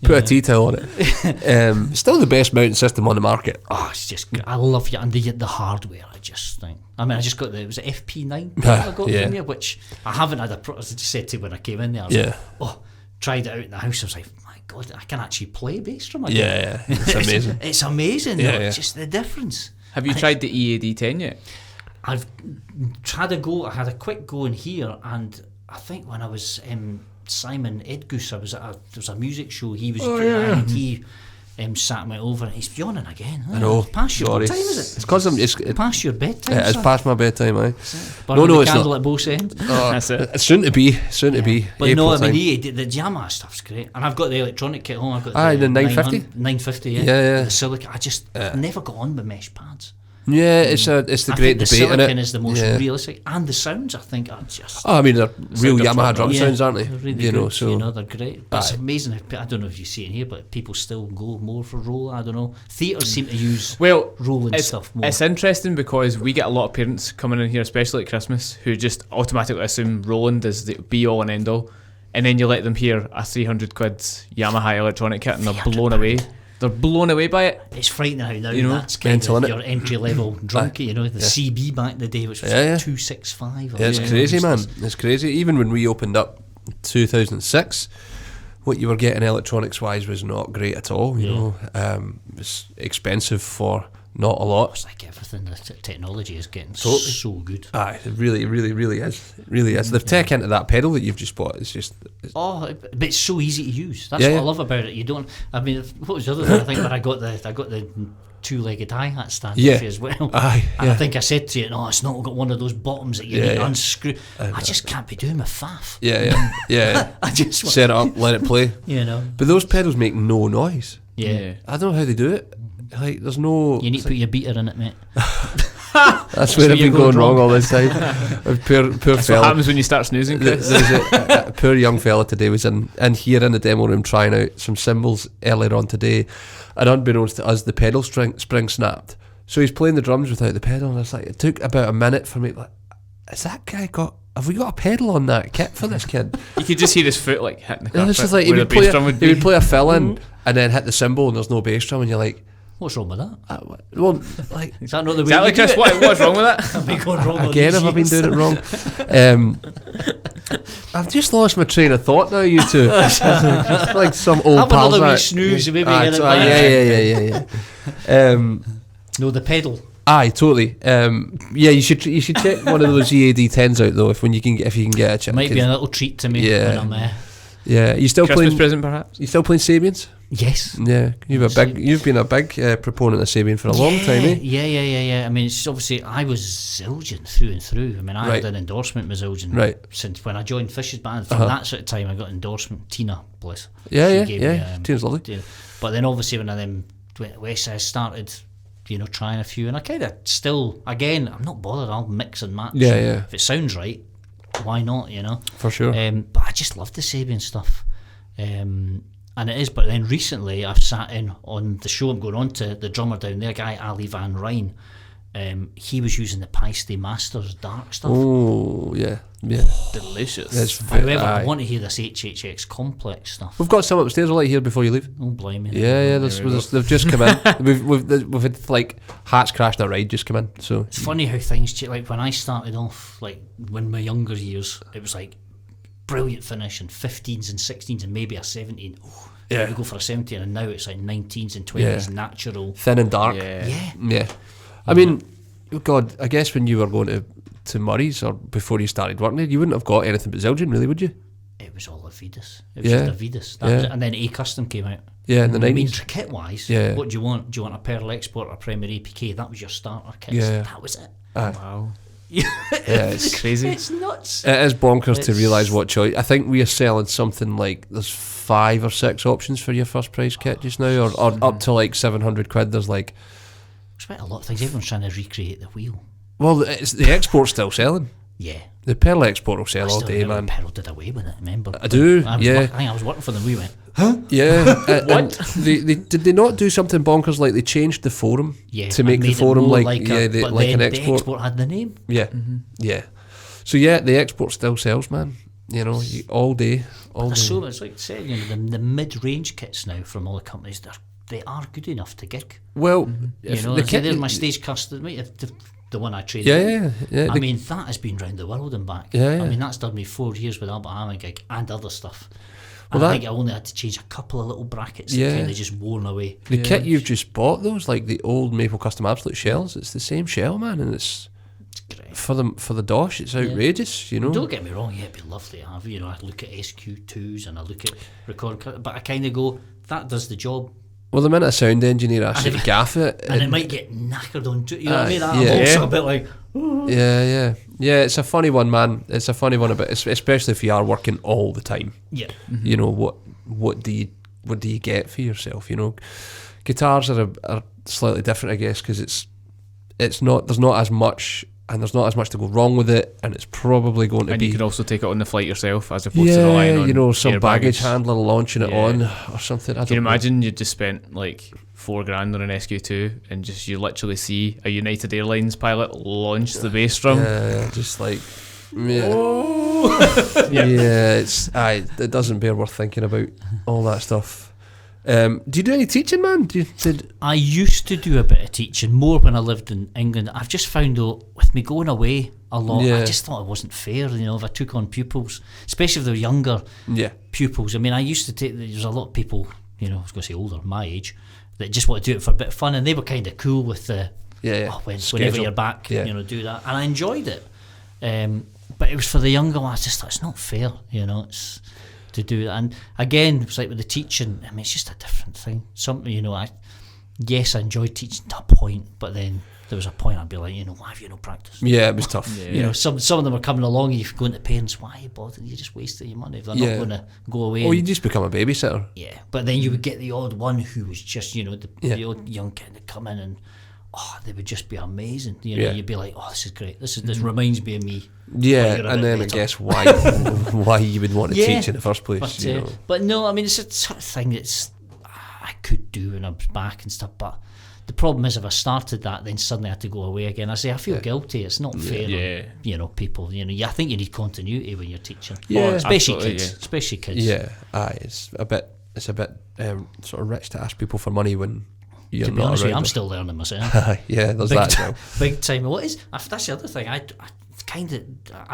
[SPEAKER 1] Put a tea-towel on it. Still the best mounting system on the market.
[SPEAKER 3] It's just, I love you, and the hardware, I just think. I mean, I just got was it FP9 I got from you, which I haven't had as I just said to you when I came in there. I was like, tried it out in the house. I was like, my God, I can actually play bass drum again.
[SPEAKER 1] It's amazing.
[SPEAKER 3] It's amazing. It's just the difference.
[SPEAKER 2] Have you tried the EAD10 yet?
[SPEAKER 3] I've tried a go. I had a quick go in here, and I think when I was Simon Edgoose, there was a music show. He was and he sat me over, and he's yawning again.
[SPEAKER 1] I know.
[SPEAKER 3] Past your what time is it?
[SPEAKER 1] It's because it's
[SPEAKER 3] past your bedtime.
[SPEAKER 1] It's past my bedtime, aye.
[SPEAKER 3] Burning the candle at both ends.
[SPEAKER 2] That's it.
[SPEAKER 1] It's soon to be. But
[SPEAKER 3] April no, I mean the Yamaha stuff's great, and I've got the electronic kit home. I've got
[SPEAKER 1] the 950.
[SPEAKER 3] 950, the silicon. I just never got on with mesh pads.
[SPEAKER 1] Yeah, it's the great debate.
[SPEAKER 3] The silicon
[SPEAKER 1] innit?
[SPEAKER 3] is the most realistic, and the sounds I think are just.
[SPEAKER 1] I mean, they're real Yamaha drum sounds, aren't they?
[SPEAKER 3] Really
[SPEAKER 1] you
[SPEAKER 3] good,
[SPEAKER 1] know, so
[SPEAKER 3] they're great. But it's amazing. I don't know if you see it here, but people still go more for roll. I don't know. Theatres seem to use rolling stuff more.
[SPEAKER 2] It's interesting because we get a lot of parents coming in here, especially at Christmas, who just automatically assume Roland is the be all and end all. and then you let them hear a 300 quid Yamaha electronic kit and they're blown away. They're blown away by it.
[SPEAKER 3] It's frightening how now that's
[SPEAKER 1] kind of
[SPEAKER 3] your entry level drum kit. The CB back in the day, which was 265.
[SPEAKER 1] It's crazy, man. It's crazy. Even when we opened up 2006, what you were getting electronics wise was not great at all. You know, it was expensive for not a lot.
[SPEAKER 3] It's like everything. The technology is getting so good.
[SPEAKER 1] It really, really, really is. It really is. The tech into that pedal that you've just bought is just.
[SPEAKER 3] But it's so easy to use. That's what I love about it. You don't. I mean, what was the other thing? I think when I got the two-legged hi-hat stand with you as well. And I think I said to you, no, it's not got one of those bottoms that you need to unscrew. I just can't be doing my faff.
[SPEAKER 1] Yeah.
[SPEAKER 3] I just
[SPEAKER 1] set it up, let it play. But those pedals make no noise.
[SPEAKER 3] Yeah.
[SPEAKER 1] I don't know how they do it. Like, there's no.
[SPEAKER 3] You need to put your beater in it, mate.
[SPEAKER 1] That's where I've been going wrong all this time. Poor
[SPEAKER 2] That's
[SPEAKER 1] fella.
[SPEAKER 2] what happens when you start snoozing, Chris.
[SPEAKER 1] A poor young fella today was in here in the demo room trying out some cymbals earlier on today, and unbeknownst to us, the pedal spring snapped. So he's playing the drums without the pedal, and it's like, it took about a minute for me. Like, have we got a pedal on that kit for this kid?
[SPEAKER 2] You could just hear his foot like hitting the carpet.
[SPEAKER 1] It's just like he would play a fill in and then hit the cymbal, and there's no bass drum, and you're like,
[SPEAKER 3] what's wrong with that?
[SPEAKER 1] Well, like,
[SPEAKER 3] is that not the way
[SPEAKER 2] exactly, Chris? What's wrong with that?
[SPEAKER 3] Have we gone wrong
[SPEAKER 1] again? Have I been doing it wrong? I've just lost my train of thought now. You two, like some old pals.
[SPEAKER 3] Have another wee snooze, maybe get it back.
[SPEAKER 1] Yeah.
[SPEAKER 3] No, the pedal.
[SPEAKER 1] Aye, totally. You should check one of those EAD 10s out though, if you can get a chip.
[SPEAKER 3] Might be a little treat to me when I'm
[SPEAKER 1] Yeah, you still
[SPEAKER 2] Christmas
[SPEAKER 1] playing
[SPEAKER 2] present, perhaps?
[SPEAKER 1] You still playing Sabians?
[SPEAKER 3] Yes.
[SPEAKER 1] Yeah, you've been a big proponent of Sabian for a long time, eh?
[SPEAKER 3] Yeah. I mean, it's obviously I was Zildjian through and through. I mean, I had an endorsement with Zildjian since when I joined Fish's band. From that sort of time, I got endorsement. Tina, bless.
[SPEAKER 1] Yeah. Tina's lovely.
[SPEAKER 3] But then obviously when I then went west, I started, trying a few, and I kind of still, again, I'm not bothered. I'll mix and match.
[SPEAKER 1] Yeah.
[SPEAKER 3] If it sounds right, why not?
[SPEAKER 1] For sure.
[SPEAKER 3] But I just love the Sabian stuff. And it is, but then recently I've sat in on the show I'm going on to, the drummer down there, guy Ali Van Rijn. He was using the Paiste Masters dark stuff.
[SPEAKER 1] Oh, yeah.
[SPEAKER 2] Delicious.
[SPEAKER 3] However, I want to hear this HHX complex stuff.
[SPEAKER 1] We've got some upstairs. I'll let you hear before you leave.
[SPEAKER 3] Oh, blimey.
[SPEAKER 1] Yeah. They've just come in. We've had like hats crashed a ride just come in. So
[SPEAKER 3] it's funny how things change. Like when I started off, like when my younger years, it was like brilliant finish and 15s and 16s and maybe a 17. We go for a 17, and now it's like 19s and 20s natural,
[SPEAKER 1] thin and dark.
[SPEAKER 3] Yeah.
[SPEAKER 1] I mean, God, I guess when you were going to Murray's or before you started working there, you wouldn't have got anything but Zildjian, really, would you?
[SPEAKER 3] It was all Avidas. It was just Avidas. That was it. And then A Custom came out.
[SPEAKER 1] Yeah, in the 90s.
[SPEAKER 3] I mean, kit wise, what do you want? Do you want a Pearl Export or a Premier APK? That was your starter kit.
[SPEAKER 1] Yeah.
[SPEAKER 3] That was it.
[SPEAKER 2] Wow.
[SPEAKER 3] It's
[SPEAKER 2] crazy.
[SPEAKER 3] It's nuts.
[SPEAKER 1] It is bonkers to realise what choice. I think we are selling something like there's 5 or 6 options for your first price kit just now, or up to like 700 quid. There's like
[SPEAKER 3] quite a lot of things. Everyone's trying to recreate the wheel.
[SPEAKER 1] Well, the export's still selling.
[SPEAKER 3] Yeah.
[SPEAKER 1] The Pearl Export will sell all day, man.
[SPEAKER 3] Pearl did away with it, remember?
[SPEAKER 1] I do,
[SPEAKER 3] I think I was working for them, we went, huh?
[SPEAKER 1] Yeah.
[SPEAKER 2] What?
[SPEAKER 1] Did they not do something bonkers like they changed the forum to make the forum like an export?
[SPEAKER 3] The export had the name.
[SPEAKER 1] Yeah. Yeah. So the export still sells, man. All day.
[SPEAKER 3] There's so much, like I said, the mid-range kits now from all the companies, they are good enough to gig.
[SPEAKER 1] Well,
[SPEAKER 3] there's my stage custom, the one I traded.
[SPEAKER 1] Yeah.
[SPEAKER 3] I mean, that has been round the world and back.
[SPEAKER 1] Yeah.
[SPEAKER 3] I mean, that's done me 4 years with Albert Hammond gig and other stuff.
[SPEAKER 1] Well,
[SPEAKER 3] I think I only had to change a couple of little brackets that kind of just worn away.
[SPEAKER 1] The kit you've just bought, those like the old Maple Custom Absolute shells, it's the same shell, man, and it's great for the dosh. It's outrageous, Don't
[SPEAKER 3] get me wrong, it'd be lovely to have. I look at SQ2s and I look at record, but I kind of go, that does the job.
[SPEAKER 1] Well, the minute a sound engineer actually gaff it,
[SPEAKER 3] and it might get knackered onto it. You know what I mean? I'm also a bit like,
[SPEAKER 1] yeah. It's a funny one, man. It's a funny one, especially if you are working all the time.
[SPEAKER 3] Yeah.
[SPEAKER 1] What do you get for yourself? Guitars are slightly different, I guess, because it's not, there's not as much. And there's not as much to go wrong with it, and it's probably going to be.
[SPEAKER 2] And you can also take it on the flight yourself, as opposed to relying on
[SPEAKER 1] some baggage handler launching it on or something. Can
[SPEAKER 2] you imagine you just spent like $4,000 on an SQ2, and you literally see a United Airlines pilot launch the bass drum?
[SPEAKER 1] Yeah, just like It doesn't bear worth thinking about all that stuff. Do you do any teaching, man?
[SPEAKER 3] I used to do a bit of teaching, more when I lived in England. I've just found, though, with me going away a lot, I just thought it wasn't fair, if I took on pupils, especially if they were younger pupils. I mean, I used to take, there's a lot of people, I was going to say older, my age, that just want to do it for a bit of fun, and they were kind of cool with the, whenever you're back, do that. And I enjoyed it. But it was for the younger ones. I just thought, it's not fair, it's to do that. And again, it's like with the teaching, I mean, it's just a different thing. Something, I enjoyed teaching to a point, but then there was a point I'd be like, why have you no practice?
[SPEAKER 1] Yeah, it was tough.
[SPEAKER 3] Some of them are coming along and you're going to parents, why are you bothering? You're just wasting your money if they're not going to go away.
[SPEAKER 1] You just become a babysitter.
[SPEAKER 3] Yeah, but then you would get the odd one who was just, the odd young kid that come in and they would just be amazing. You'd be like, this is great. This reminds me of me.
[SPEAKER 1] Yeah, and then better. I guess why you would want to teach in the first place.
[SPEAKER 3] But no, I mean, it's a sort of thing that's I could do when I was back and stuff, but the problem is if I started that, then suddenly I had to go away again. I feel guilty. It's not fair on, people. I think you need continuity when you're teaching.
[SPEAKER 1] Yeah,
[SPEAKER 3] especially kids.
[SPEAKER 1] Yeah, it's a bit sort of rich to ask people for money when you're
[SPEAKER 3] to be honest with you, I'm still learning myself.
[SPEAKER 1] Yeah, there's that as well.
[SPEAKER 3] Big time. That's the other thing. I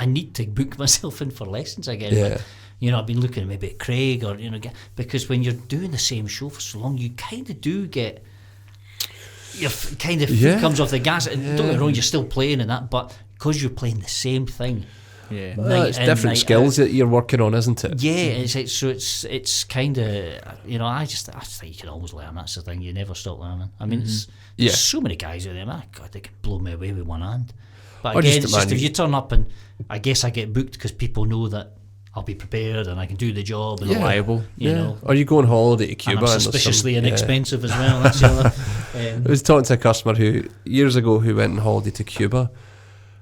[SPEAKER 3] need to book myself in for lessons again.
[SPEAKER 1] Yeah.
[SPEAKER 3] But, I've been looking maybe at Craig or because when you're doing the same show for so long, you kind of do get your kind of foot comes off the gas. And don't get me wrong, you're still playing in that, but because you're playing the same thing.
[SPEAKER 1] Yeah, it's different skills that you're working on, isn't it?
[SPEAKER 3] Yeah, it's kind of I think you can always learn. That's the thing, you never stop learning. I mean, there's so many guys out there. My God, they could blow me away with one hand. But again, it's just if you turn up and I guess I get booked because people know that I'll be prepared and I can do the job and
[SPEAKER 2] reliable.
[SPEAKER 1] Or you go on holiday to Cuba
[SPEAKER 3] and I'm suspiciously inexpensive as well. That's the other.
[SPEAKER 1] I was talking to a customer who years ago who went on holiday to Cuba.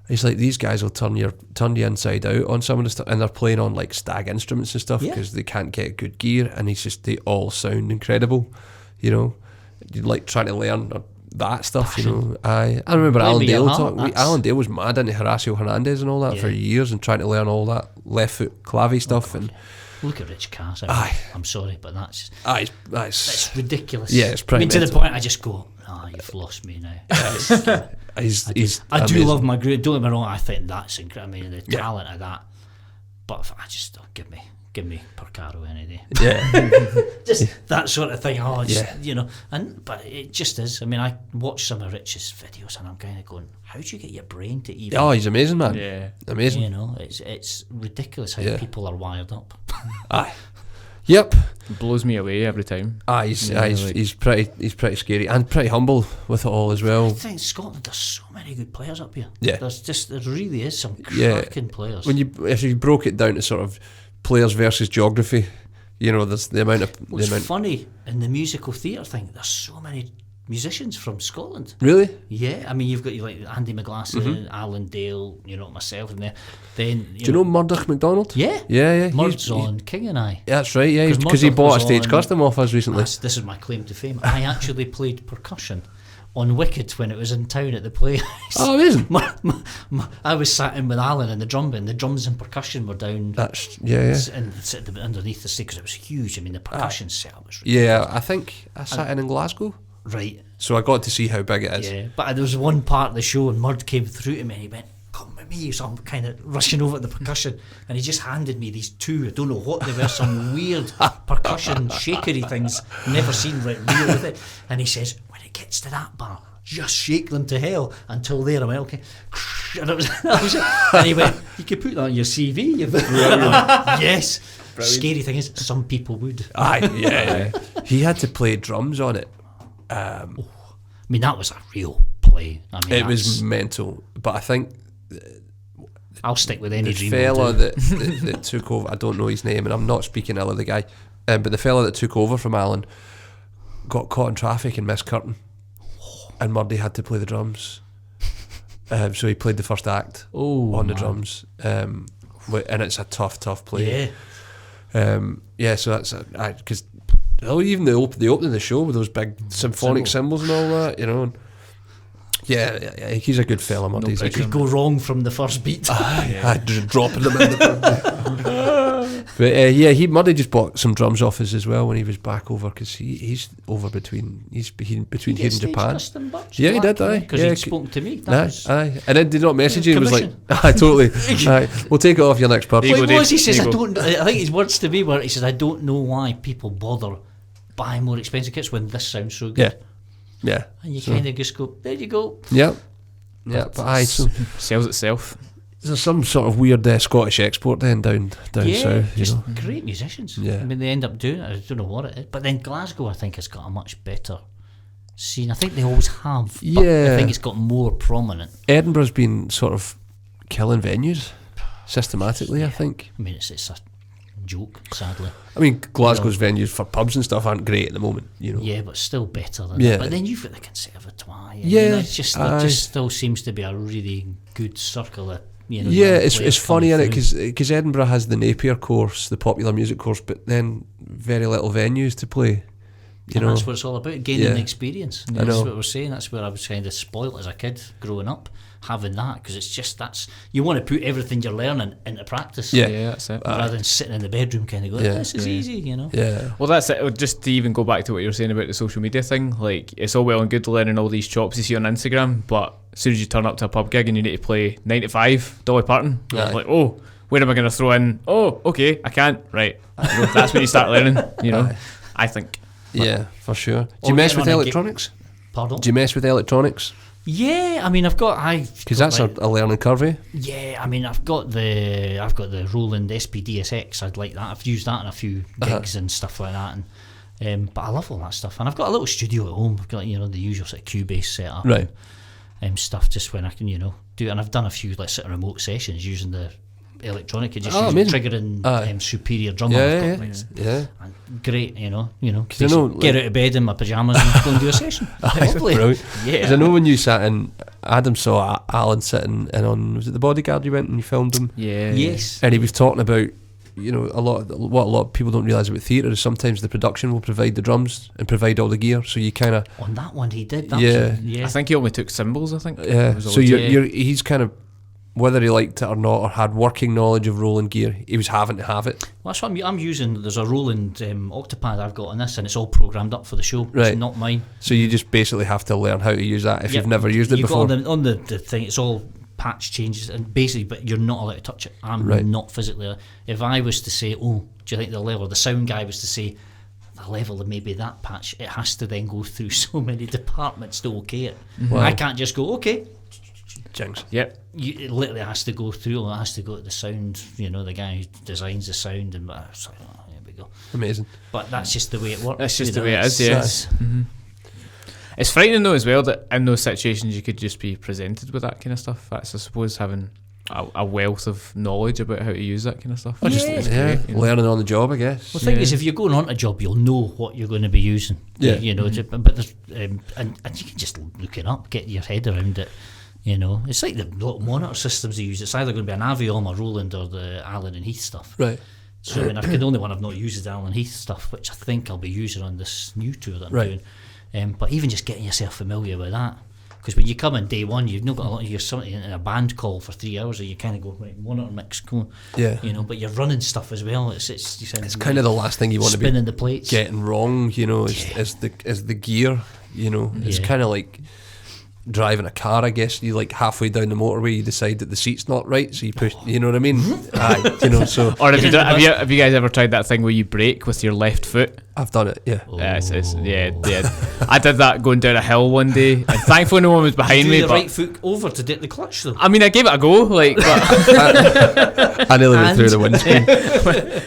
[SPEAKER 1] He's like, these guys will turn you inside out on some of the stuff, and they're playing on like stag instruments and stuff because they can't get good gear, and they all sound incredible. You're like trying to learn that stuff. I remember Alan Dale talking. Alan Dale was mad into Horacio Hernandez and all that for years, and trying to learn all that left foot clavy stuff. And
[SPEAKER 3] look at Rich Cass. I'm sorry, but that's it's ridiculous.
[SPEAKER 1] Yeah, it's pretty.
[SPEAKER 3] To the point I just go, you've lost me now. I do love my group. Don't get me wrong. I think that's incredible. I mean, the talent of that. But I just give me Porcaro any day.
[SPEAKER 1] Yeah,
[SPEAKER 3] just that sort of thing. But it just is. I mean, I watch some of Rich's videos and I'm kind of going, how do you get your brain to even?
[SPEAKER 1] Oh, he's amazing, man.
[SPEAKER 2] Yeah,
[SPEAKER 1] amazing.
[SPEAKER 3] It's ridiculous how people are wired up.
[SPEAKER 1] Aye. Yep.
[SPEAKER 2] It blows me away every time.
[SPEAKER 1] He's pretty scary and pretty humble with it all as well.
[SPEAKER 3] I think Scotland, there's so many good players up here.
[SPEAKER 1] Yeah.
[SPEAKER 3] There really is some cracking players.
[SPEAKER 1] If you broke it down to sort of players versus geography, there's the amount of.
[SPEAKER 3] What's funny in the musical theatre thing, there's so many musicians from Scotland.
[SPEAKER 1] Really?
[SPEAKER 3] Yeah, I mean, you've got like Andy McGlasson, Alan Dale, myself in there. Then
[SPEAKER 1] do you know Murdoch MacDonald?
[SPEAKER 3] Yeah. Murd's on King and I.
[SPEAKER 1] Yeah, that's right. Yeah, because he bought a stage custom off us recently.
[SPEAKER 3] This is my claim to fame. I actually played percussion on Wicked when it was in town at the Playhouse.
[SPEAKER 1] Oh, amazing!
[SPEAKER 3] I was sat in with Alan and the drum band. The drums and percussion were down.
[SPEAKER 1] That's
[SPEAKER 3] and underneath the stage because it was huge. I mean, the percussion setup was ridiculous.
[SPEAKER 1] Yeah, I think I sat in Glasgow.
[SPEAKER 3] Right.
[SPEAKER 1] So I got to see how big it is.
[SPEAKER 3] Yeah, but there was one part of the show and Murd came through to me and he went, come with me. So I'm kind of rushing over to the percussion and he just handed me these two, I don't know what they were, some weird percussion shakery things, never seen real with it. And he says, when it gets to that bar, just shake them to hell. Until there I went, okay. And it was and he went, you could put that on your CV. Yes. Brilliant. Scary thing is, some people would.
[SPEAKER 1] Yeah. He had to play drums on it.
[SPEAKER 3] I mean, that was a real play. I mean,
[SPEAKER 1] it was mental. But I think
[SPEAKER 2] I'll stick with any
[SPEAKER 1] the fella that took over. I don't know his name, and I'm not speaking ill of the guy. But the fella that took over from Alan got caught in traffic and missed curtain, and Murdy had to play the drums. So he played the first act on the drums, and it's a tough play.
[SPEAKER 3] Yeah.
[SPEAKER 1] So that's because. Even the opening of the show with those big symphonic cymbals and all that, Yeah, he's a good fella, Muddy.
[SPEAKER 3] It could go wrong from the first beat.
[SPEAKER 1] Just dropping them in But Muddy just bought some drums off us as well when he was back over, because he's over between here and Japan. Yeah, he did.
[SPEAKER 3] Because he'd spoken to me.
[SPEAKER 1] Aye. And then did not message you. He was like, totally. Aye, we'll take it off your next pub.
[SPEAKER 3] What was he says? I think his words to me were, he says, I don't know why people bother buying more expensive kits when this sounds so good.
[SPEAKER 1] Yeah.
[SPEAKER 3] And you kind of just go, there you go.
[SPEAKER 1] Yeah. But so
[SPEAKER 2] sells itself.
[SPEAKER 1] There's some sort of weird Scottish export then down south.
[SPEAKER 3] Just great musicians. Yeah. I mean, they end up doing it. I don't know what it is. But then Glasgow, I think, has got a much better scene. I think they always have. But I think it's got more prominent.
[SPEAKER 1] Edinburgh's been sort of killing venues systematically, I think.
[SPEAKER 3] I mean, it's a joke, sadly.
[SPEAKER 1] I mean, Glasgow's venues for pubs and stuff aren't great at the moment,
[SPEAKER 3] Yeah, but still better than that. But then you've got the Conservatoire. It just still seems to be a really good circle of,
[SPEAKER 1] it's funny, isn't it? Because Edinburgh has the Napier course, the popular music course, but then very little venues to play.
[SPEAKER 3] That's what it's all about, gaining experience. That's what we're saying. That's where I was kind of spoilt as a kid growing up, having that, because it's just you want to put everything you're learning into practice.
[SPEAKER 2] Yeah, that's it.
[SPEAKER 3] Rather than sitting in the bedroom kind of going, this is easy,
[SPEAKER 1] Yeah.
[SPEAKER 2] Well, that's it. Just to even go back to what you were saying about the social media thing, like, it's all well and good learning all these chops you see on Instagram, but as soon as you turn up to a pub gig and you need to play 9 to 5 Dolly Parton, you're like, oh, where am I going to throw in? Oh, okay, I can't. Right. That's when you start learning, I think.
[SPEAKER 1] Yeah, for sure. Do you mess with electronics?
[SPEAKER 3] Pardon?
[SPEAKER 1] Do you mess with electronics?
[SPEAKER 3] Yeah, I mean, because
[SPEAKER 1] that's a learning curve, eh?
[SPEAKER 3] Yeah, I mean, I've got the Roland SP-DSX. I'd like that. I've used that in a few gigs and stuff like that, and but I love all that stuff. And I've got a little studio at home. I've got the usual sort of Cubase setup,
[SPEAKER 1] right?
[SPEAKER 3] And stuff just when I can do. And I've done a few like sort of remote sessions using the electronic, just triggering superior drummer.
[SPEAKER 1] Yeah.
[SPEAKER 3] And great, get out of bed in my pajamas and go and do a session. Hopefully.
[SPEAKER 1] Because I know when you sat in, Adam saw Alan sitting in on, was it The Bodyguard you went and you filmed him?
[SPEAKER 2] Yeah.
[SPEAKER 3] Yes.
[SPEAKER 1] And he was talking about, a lot of people don't realise about theatre is sometimes the production will provide the drums and provide all the gear, so you kind of...
[SPEAKER 3] On that one he did.
[SPEAKER 2] I think he only took cymbals, I think.
[SPEAKER 1] Yeah, so he's kind of, whether he liked it or not, or had working knowledge of Roland gear, he was having to have it.
[SPEAKER 3] Well, that's what I'm using. There's a Roland Octopad I've got on this, and it's all programmed up for the show.
[SPEAKER 1] Right.
[SPEAKER 3] It's not mine.
[SPEAKER 1] So you just basically have to learn how to use that if you've never used it before.
[SPEAKER 3] On the thing, it's all patch changes, and basically, but you're not allowed to touch it. I'm not physically. If I was to say, do you think the level, the sound guy was to say, the level of maybe that patch, it has to then go through so many departments to okay it. Wow. I can't just go, okay.
[SPEAKER 1] Jinx.
[SPEAKER 2] Yep.
[SPEAKER 3] It literally has to go through. It has to go to the sound. The guy who designs the sound, and it's like, here we go.
[SPEAKER 1] Amazing.
[SPEAKER 3] But that's just the way it works.
[SPEAKER 2] That's just the way it is. Yes. It's frightening though as well that in those situations you could just be presented with that kind of stuff. That's, I suppose, having a wealth of knowledge about how to use that kind of stuff.
[SPEAKER 1] Learning on the job, I guess.
[SPEAKER 3] Well, the thing is, if you're going on a job, you'll know what you're going to be using. But there's, and you can just look it up, get your head around it. It's like the little monitor systems they use. It's either going to be an Aviom or Roland or the Allen and Heath stuff.
[SPEAKER 1] Right.
[SPEAKER 3] So I mean, the only one I've not used is the Allen Heath stuff, which I think I'll be using on this new tour that I'm doing. But even just getting yourself familiar with that, because when you come in day one, you've not got a lot. You're something in a band call for 3 hours, and you kind of go monitor mix, go. Yeah. But you're running stuff as well. It's
[SPEAKER 1] kind of the last thing you want to be
[SPEAKER 3] spinning the plates,
[SPEAKER 1] getting wrong. Is the gear. It's kind of like driving a car, I guess. You halfway down the motorway, you decide that the seat's not right, so you push. You know what I mean? So.
[SPEAKER 2] Or have you guys ever tried that thing where you brake with your left foot?
[SPEAKER 1] I've done it. Yeah.
[SPEAKER 2] I did that going down a hill one day, and thankfully no one was behind me.
[SPEAKER 3] The right foot over to get the clutch though.
[SPEAKER 2] I mean, I gave it a go, but
[SPEAKER 1] I nearly went through the windscreen.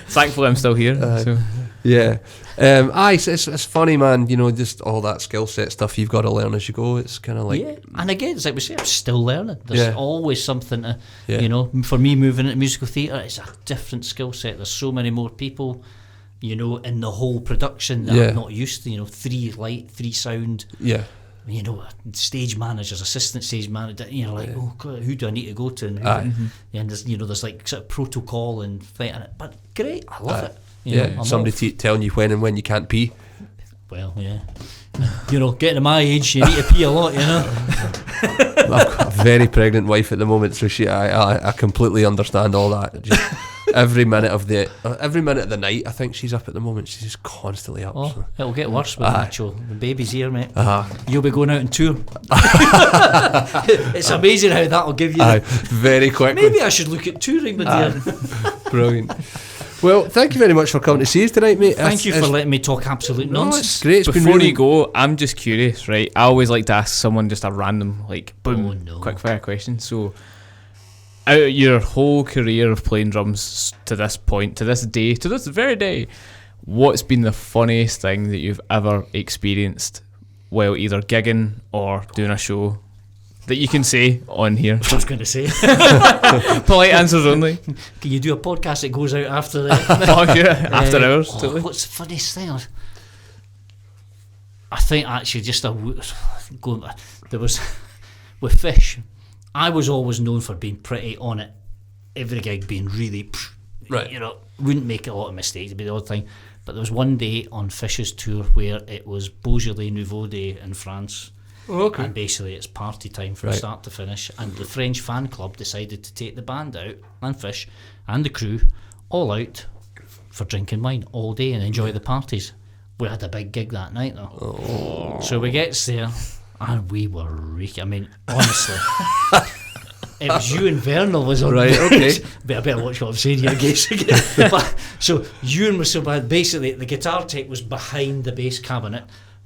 [SPEAKER 2] Thankfully, I'm still here. So.
[SPEAKER 1] Yeah. It's funny, man. Just all that skill set stuff you've got to learn as you go. It's kind of like
[SPEAKER 3] and again, it's like we say, I'm still learning. There's always something to for me moving into musical theatre, it's a different skill set. There's so many more people in the whole production that I'm not used to. 3 light, 3 sound. Stage managers, assistant stage manager. Oh God, who do I need to go to? And there's there's like sort of protocol and fighting it. But great, I love it.
[SPEAKER 1] Somebody telling you when and when you can't pee.
[SPEAKER 3] Well, You know, getting to my age, you need to pee a lot, you know.
[SPEAKER 1] I've got a very pregnant wife at the moment, so I completely understand all that. Just every minute of the night, I think she's up at the moment. She's just constantly up.
[SPEAKER 3] Oh,
[SPEAKER 1] so.
[SPEAKER 3] It'll get worse with Nacho. The baby's here, mate.
[SPEAKER 1] Uh-huh.
[SPEAKER 3] You'll be going out on tour. It's amazing how that'll give you.
[SPEAKER 1] Very quickly.
[SPEAKER 3] Maybe I should look at touring with you.
[SPEAKER 1] Brilliant. Well, thank you very much for coming to see us tonight, mate.
[SPEAKER 3] Thank you for letting me talk absolute nonsense.
[SPEAKER 1] It's great.
[SPEAKER 2] Before you go, I'm just curious, right? I always like to ask someone just a random, like, boom, quick fire question. So, out of your whole career of playing drums to this point, to this day, to this very day, what's been the funniest thing that you've ever experienced while either gigging or doing a show that you can say on here?
[SPEAKER 3] I was going to say.
[SPEAKER 2] Polite answers only.
[SPEAKER 3] Can you do a podcast that goes out after that?
[SPEAKER 2] Oh, yeah, after hours. Totally.
[SPEAKER 3] What's the funniest thing? I think actually there was with Fish. I was always known for being pretty on it. Every gig being really,
[SPEAKER 1] right.
[SPEAKER 3] You know, wouldn't make a lot of mistakes. It'd be the odd thing. But there was one day on Fish's tour where it was Beaujolais Nouveau Day in France.
[SPEAKER 1] Okay.
[SPEAKER 3] And basically it's party time from start to finish, and the French fan club decided to take the band out and Fish and the crew all out for drinking wine all day and enjoy the parties. We had a big gig that night though. So we gets there and we were reeking. I mean, honestly, it was you and Vernal was on.
[SPEAKER 1] Right, okay.
[SPEAKER 3] But I better watch what I'm saying here, guys. But so Ewan was so bad. Basically, the guitar tech was behind the bass cabinet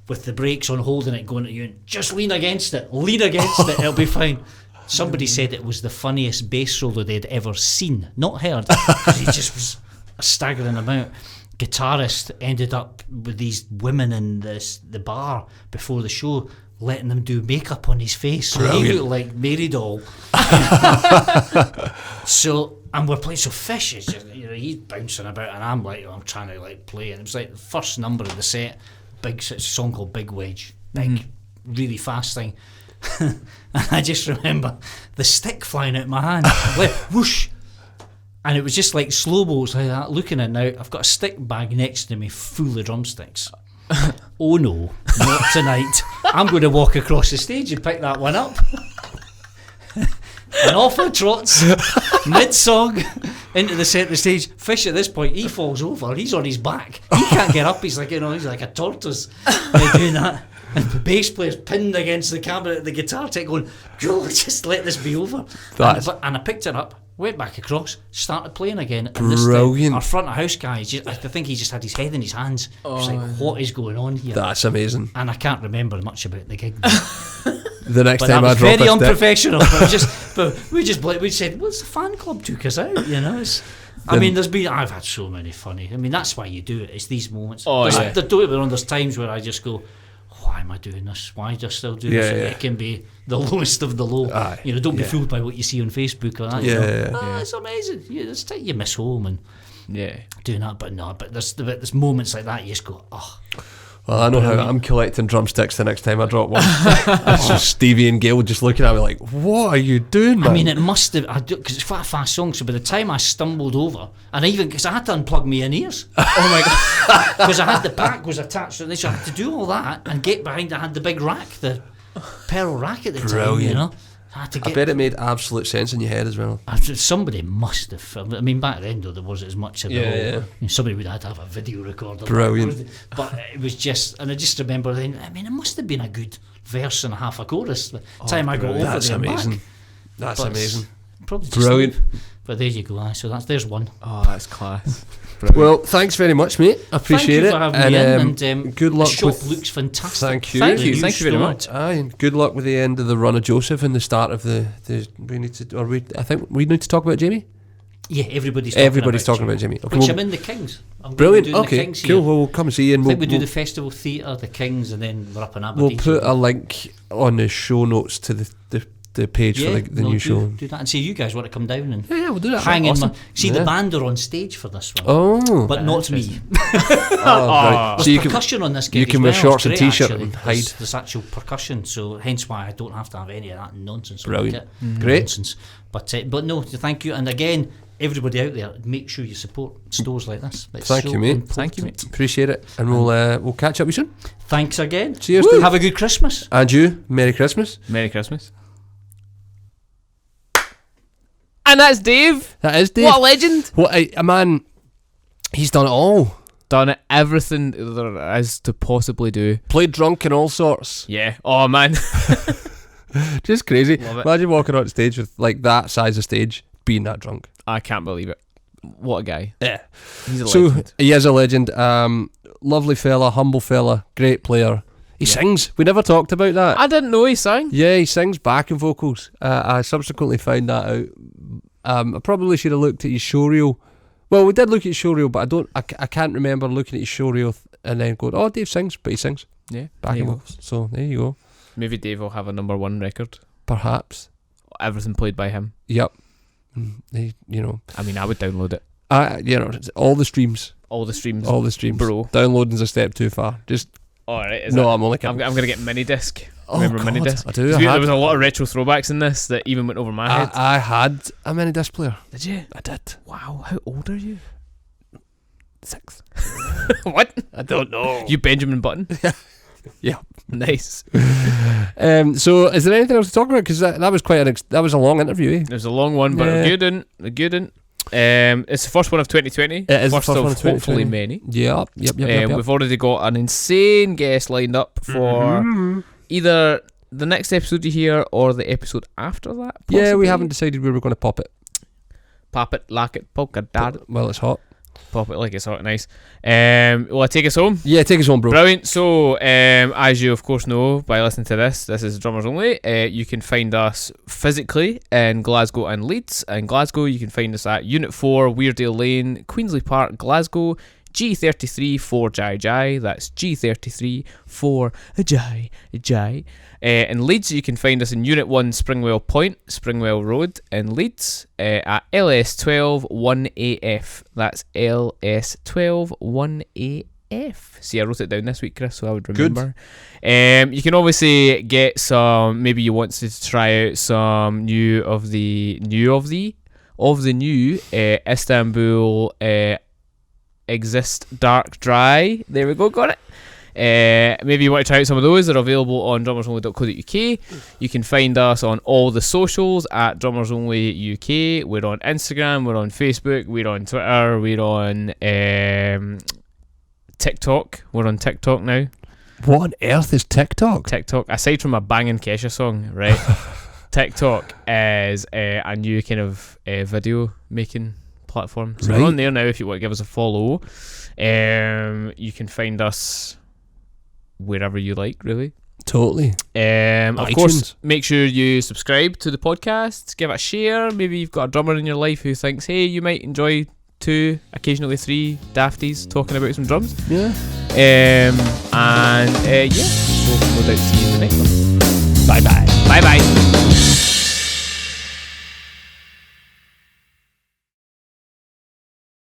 [SPEAKER 3] with the brakes on, holding it, going at Ewan. Just lean against it. It'll be fine. Somebody said it was the funniest bass solo they'd ever seen, not heard, because he just was a staggering amount. Guitarist ended up with these women in the bar before the show, letting them do makeup on his face, so he looked like Mary Doll. So, and we're playing. So Fish is just, you know, he's bouncing about, and I'm like, I'm trying to like play, and it was like the first number of the set. It's a song called Big Wedge, really fast thing. And I just remember the stick flying out my hand, went whoosh, and it was just like slow mo's like that. Looking at it now, I've got a stick bag next to me full of drumsticks. Oh no, not tonight! I'm going to walk across the stage and pick that one up. And off I trots, mid-song, into the centre stage. Fish at this point, he falls over, he's on his back. He can't get up, he's like, you know, he's like a tortoise doing that. And the bass player's pinned against the cabinet, the guitar tech going, Joe, just let this be over. And I picked it up, went back across, started playing again. And
[SPEAKER 1] Brilliant.
[SPEAKER 3] Our front of house guy, I think he just had his head in his hands. He's like, what is going on here?
[SPEAKER 1] That's amazing.
[SPEAKER 3] And I can't remember much about the gig.
[SPEAKER 1] The next time
[SPEAKER 3] I
[SPEAKER 1] drop
[SPEAKER 3] very
[SPEAKER 1] a
[SPEAKER 3] unprofessional. But we said, well, it's the fan club took us out, you know. I've had so many funny. I mean, that's why you do it. It's these moments. There's times where I just go, why am I doing this? Why do I still do this? It can be the lowest of the low. You know, don't be fooled by what you see on Facebook or that. It's amazing. It's time you miss home and doing that. But there's moments like that you just go, oh.
[SPEAKER 1] Well, I know how I'm collecting drumsticks the next time I drop one. It's just Stevie and Gail just looking at me like, what are you doing, man?
[SPEAKER 3] I mean, it must have, because it's quite a fast song, so by the time I stumbled over, and because I had to unplug my in-ears. Oh my God. Because the pack was attached to this, so I had to do all that and get behind. I had the big rack, the pearl rack at the time, you know. I bet
[SPEAKER 1] it made absolute sense in your head as well.
[SPEAKER 3] Somebody must have filmed it. I mean, back then though, there wasn't as much of it. Somebody would have to have a video recorder.
[SPEAKER 1] Brilliant.
[SPEAKER 3] But it was just, and I just remember then, I mean, it must have been a good verse and a half a chorus by the time I got over there.
[SPEAKER 1] That's amazing. That's amazing.
[SPEAKER 3] Probably just
[SPEAKER 1] brilliant.
[SPEAKER 3] But there you go. So there's one.
[SPEAKER 2] Oh, that's class.
[SPEAKER 1] Well, thanks very much, mate. I appreciate it.
[SPEAKER 3] Thank you for having me in, and
[SPEAKER 1] good luck.
[SPEAKER 3] The shop looks fantastic.
[SPEAKER 1] Thank you.
[SPEAKER 2] Thank you very much.
[SPEAKER 1] And good luck with the end of the run of Joseph and the start of the I think we need to talk about Jamie.
[SPEAKER 3] Yeah, everybody's talking about Jamie.
[SPEAKER 1] Okay,
[SPEAKER 3] Which I'm in the Kings.
[SPEAKER 1] Brilliant. Okay, cool.
[SPEAKER 3] Here.
[SPEAKER 1] Well, we'll come and see you. And
[SPEAKER 3] I think we do the Festival Theatre, the Kings, and then we're up in Aberdeen.
[SPEAKER 1] We'll put a link on the show notes to the the page for the new show.
[SPEAKER 3] Do that and say you guys want to come down and
[SPEAKER 1] we'll do that.
[SPEAKER 3] Hang in
[SPEAKER 2] awesome.
[SPEAKER 3] the band are on stage for this one.
[SPEAKER 1] Oh,
[SPEAKER 3] but not me.
[SPEAKER 1] Right.
[SPEAKER 3] There's percussion on this gig.
[SPEAKER 1] You can wear shorts and t-shirt
[SPEAKER 3] actually.
[SPEAKER 1] and hide.
[SPEAKER 3] There's actual percussion, so hence why I don't have to have any of that nonsense.
[SPEAKER 1] Brilliant. Great.
[SPEAKER 3] Nonsense. But no, thank you. And again, everybody out there, make sure you support stores like this. It's
[SPEAKER 1] Thank you, mate.
[SPEAKER 3] important.
[SPEAKER 2] Thank you, mate.
[SPEAKER 1] Appreciate it, and we'll catch up with you soon.
[SPEAKER 3] Thanks again.
[SPEAKER 1] Cheers.
[SPEAKER 3] Have a good Christmas.
[SPEAKER 1] And you, Merry Christmas.
[SPEAKER 2] Merry Christmas. And that's Dave.
[SPEAKER 1] That is Dave.
[SPEAKER 2] What a legend.
[SPEAKER 1] What a man. He's done it all.
[SPEAKER 2] Done everything there is to possibly do.
[SPEAKER 1] Played drunk and all sorts.
[SPEAKER 2] Yeah. Oh, man.
[SPEAKER 1] Just crazy.
[SPEAKER 2] Love it.
[SPEAKER 1] Imagine walking on stage with like that size of stage, being that drunk.
[SPEAKER 2] I can't believe it. What a guy.
[SPEAKER 1] Yeah.
[SPEAKER 2] He's a legend.
[SPEAKER 1] He is a legend. Lovely fella, humble fella, great player. He sings. We never talked about that.
[SPEAKER 2] I didn't know he sang.
[SPEAKER 1] Yeah, he sings backing vocals. I subsequently found that out. I probably should have looked at his showreel. Well, we did look at his showreel, but I can't remember looking at his showreel and then going, oh, Dave sings, but he sings.
[SPEAKER 2] Yeah.
[SPEAKER 1] Backing vocals. So there you go.
[SPEAKER 2] Maybe Dave will have a number 1 record.
[SPEAKER 1] Perhaps.
[SPEAKER 2] Everything played by him.
[SPEAKER 1] Yep.
[SPEAKER 2] I mean, I would download it.
[SPEAKER 1] All the streams.
[SPEAKER 2] All the streams.
[SPEAKER 1] Bro. Downloading's a step too far. Just.
[SPEAKER 2] Alright,
[SPEAKER 1] I'm only kidding.
[SPEAKER 2] I'm going to get mini disc.
[SPEAKER 1] Oh,
[SPEAKER 2] Remember
[SPEAKER 1] God,
[SPEAKER 2] mini disc?
[SPEAKER 1] I do.
[SPEAKER 2] There was a lot of retro throwbacks in this that even went over my head.
[SPEAKER 1] I had a mini disc player.
[SPEAKER 2] Did you?
[SPEAKER 1] I did.
[SPEAKER 2] Wow, how old are you?
[SPEAKER 1] 6.
[SPEAKER 2] What?
[SPEAKER 1] I don't know.
[SPEAKER 2] You Benjamin Button?
[SPEAKER 1] Yeah.
[SPEAKER 2] Nice.
[SPEAKER 1] So is there anything else to talk about? Because that was quite that was a long interview, eh?
[SPEAKER 2] It was a long one, but a good one. It's the first one of 2020.
[SPEAKER 1] It is
[SPEAKER 2] first
[SPEAKER 1] the first
[SPEAKER 2] of
[SPEAKER 1] one of 2020.
[SPEAKER 2] hopefully many.
[SPEAKER 1] Yep.
[SPEAKER 2] We've already got an insane guest lined up for either the next episode you hear or the episode after that. Possibly.
[SPEAKER 1] Yeah, we haven't decided where we're going to pop it.
[SPEAKER 2] Pop it, lock it, polka dot it.
[SPEAKER 1] Well, it's hot.
[SPEAKER 2] Pop it like it's hot and nice. Will I take us home?
[SPEAKER 1] Yeah, take us home, bro.
[SPEAKER 2] Brilliant. So, as you of course know by listening to this is Drummers Only. You can find us physically in Glasgow and Leeds. In Glasgow, you can find us at Unit 4, Weardale Lane, Queensley Park, Glasgow. G33 4 Jai Jai. That's G33 4 Jai Jai. In Leeds, you can find us in Unit 1 Springwell Point, Springwell Road in Leeds, at LS12 1AF. That's LS12 1AF. See, I wrote it down this week, Chris, so I would remember. Good. You can obviously get some, maybe you want to try out some new Istanbul Exist Dark Dry. There we go, got it. Maybe you want to try out some of those. They're available on drummersonly.co.uk. You can find us on all the socials at drummersonly.uk. We're on Instagram, we're on Facebook, we're on Twitter, we're on TikTok. We're on TikTok now.
[SPEAKER 1] What on earth is TikTok?
[SPEAKER 2] TikTok, aside from a banging Kesha song, right? TikTok is a new kind of video making platform. So we're on there now if you want to give us a follow. You can find us wherever you like, really.
[SPEAKER 1] Totally.
[SPEAKER 2] Of course, make sure you subscribe to the podcast, give it a share. Maybe you've got a drummer in your life who thinks, hey, you might enjoy 2, occasionally 3 dafties talking about some drums.
[SPEAKER 1] Yeah.
[SPEAKER 2] We'll no doubt see you in the next one.
[SPEAKER 1] Bye bye.
[SPEAKER 2] Bye bye.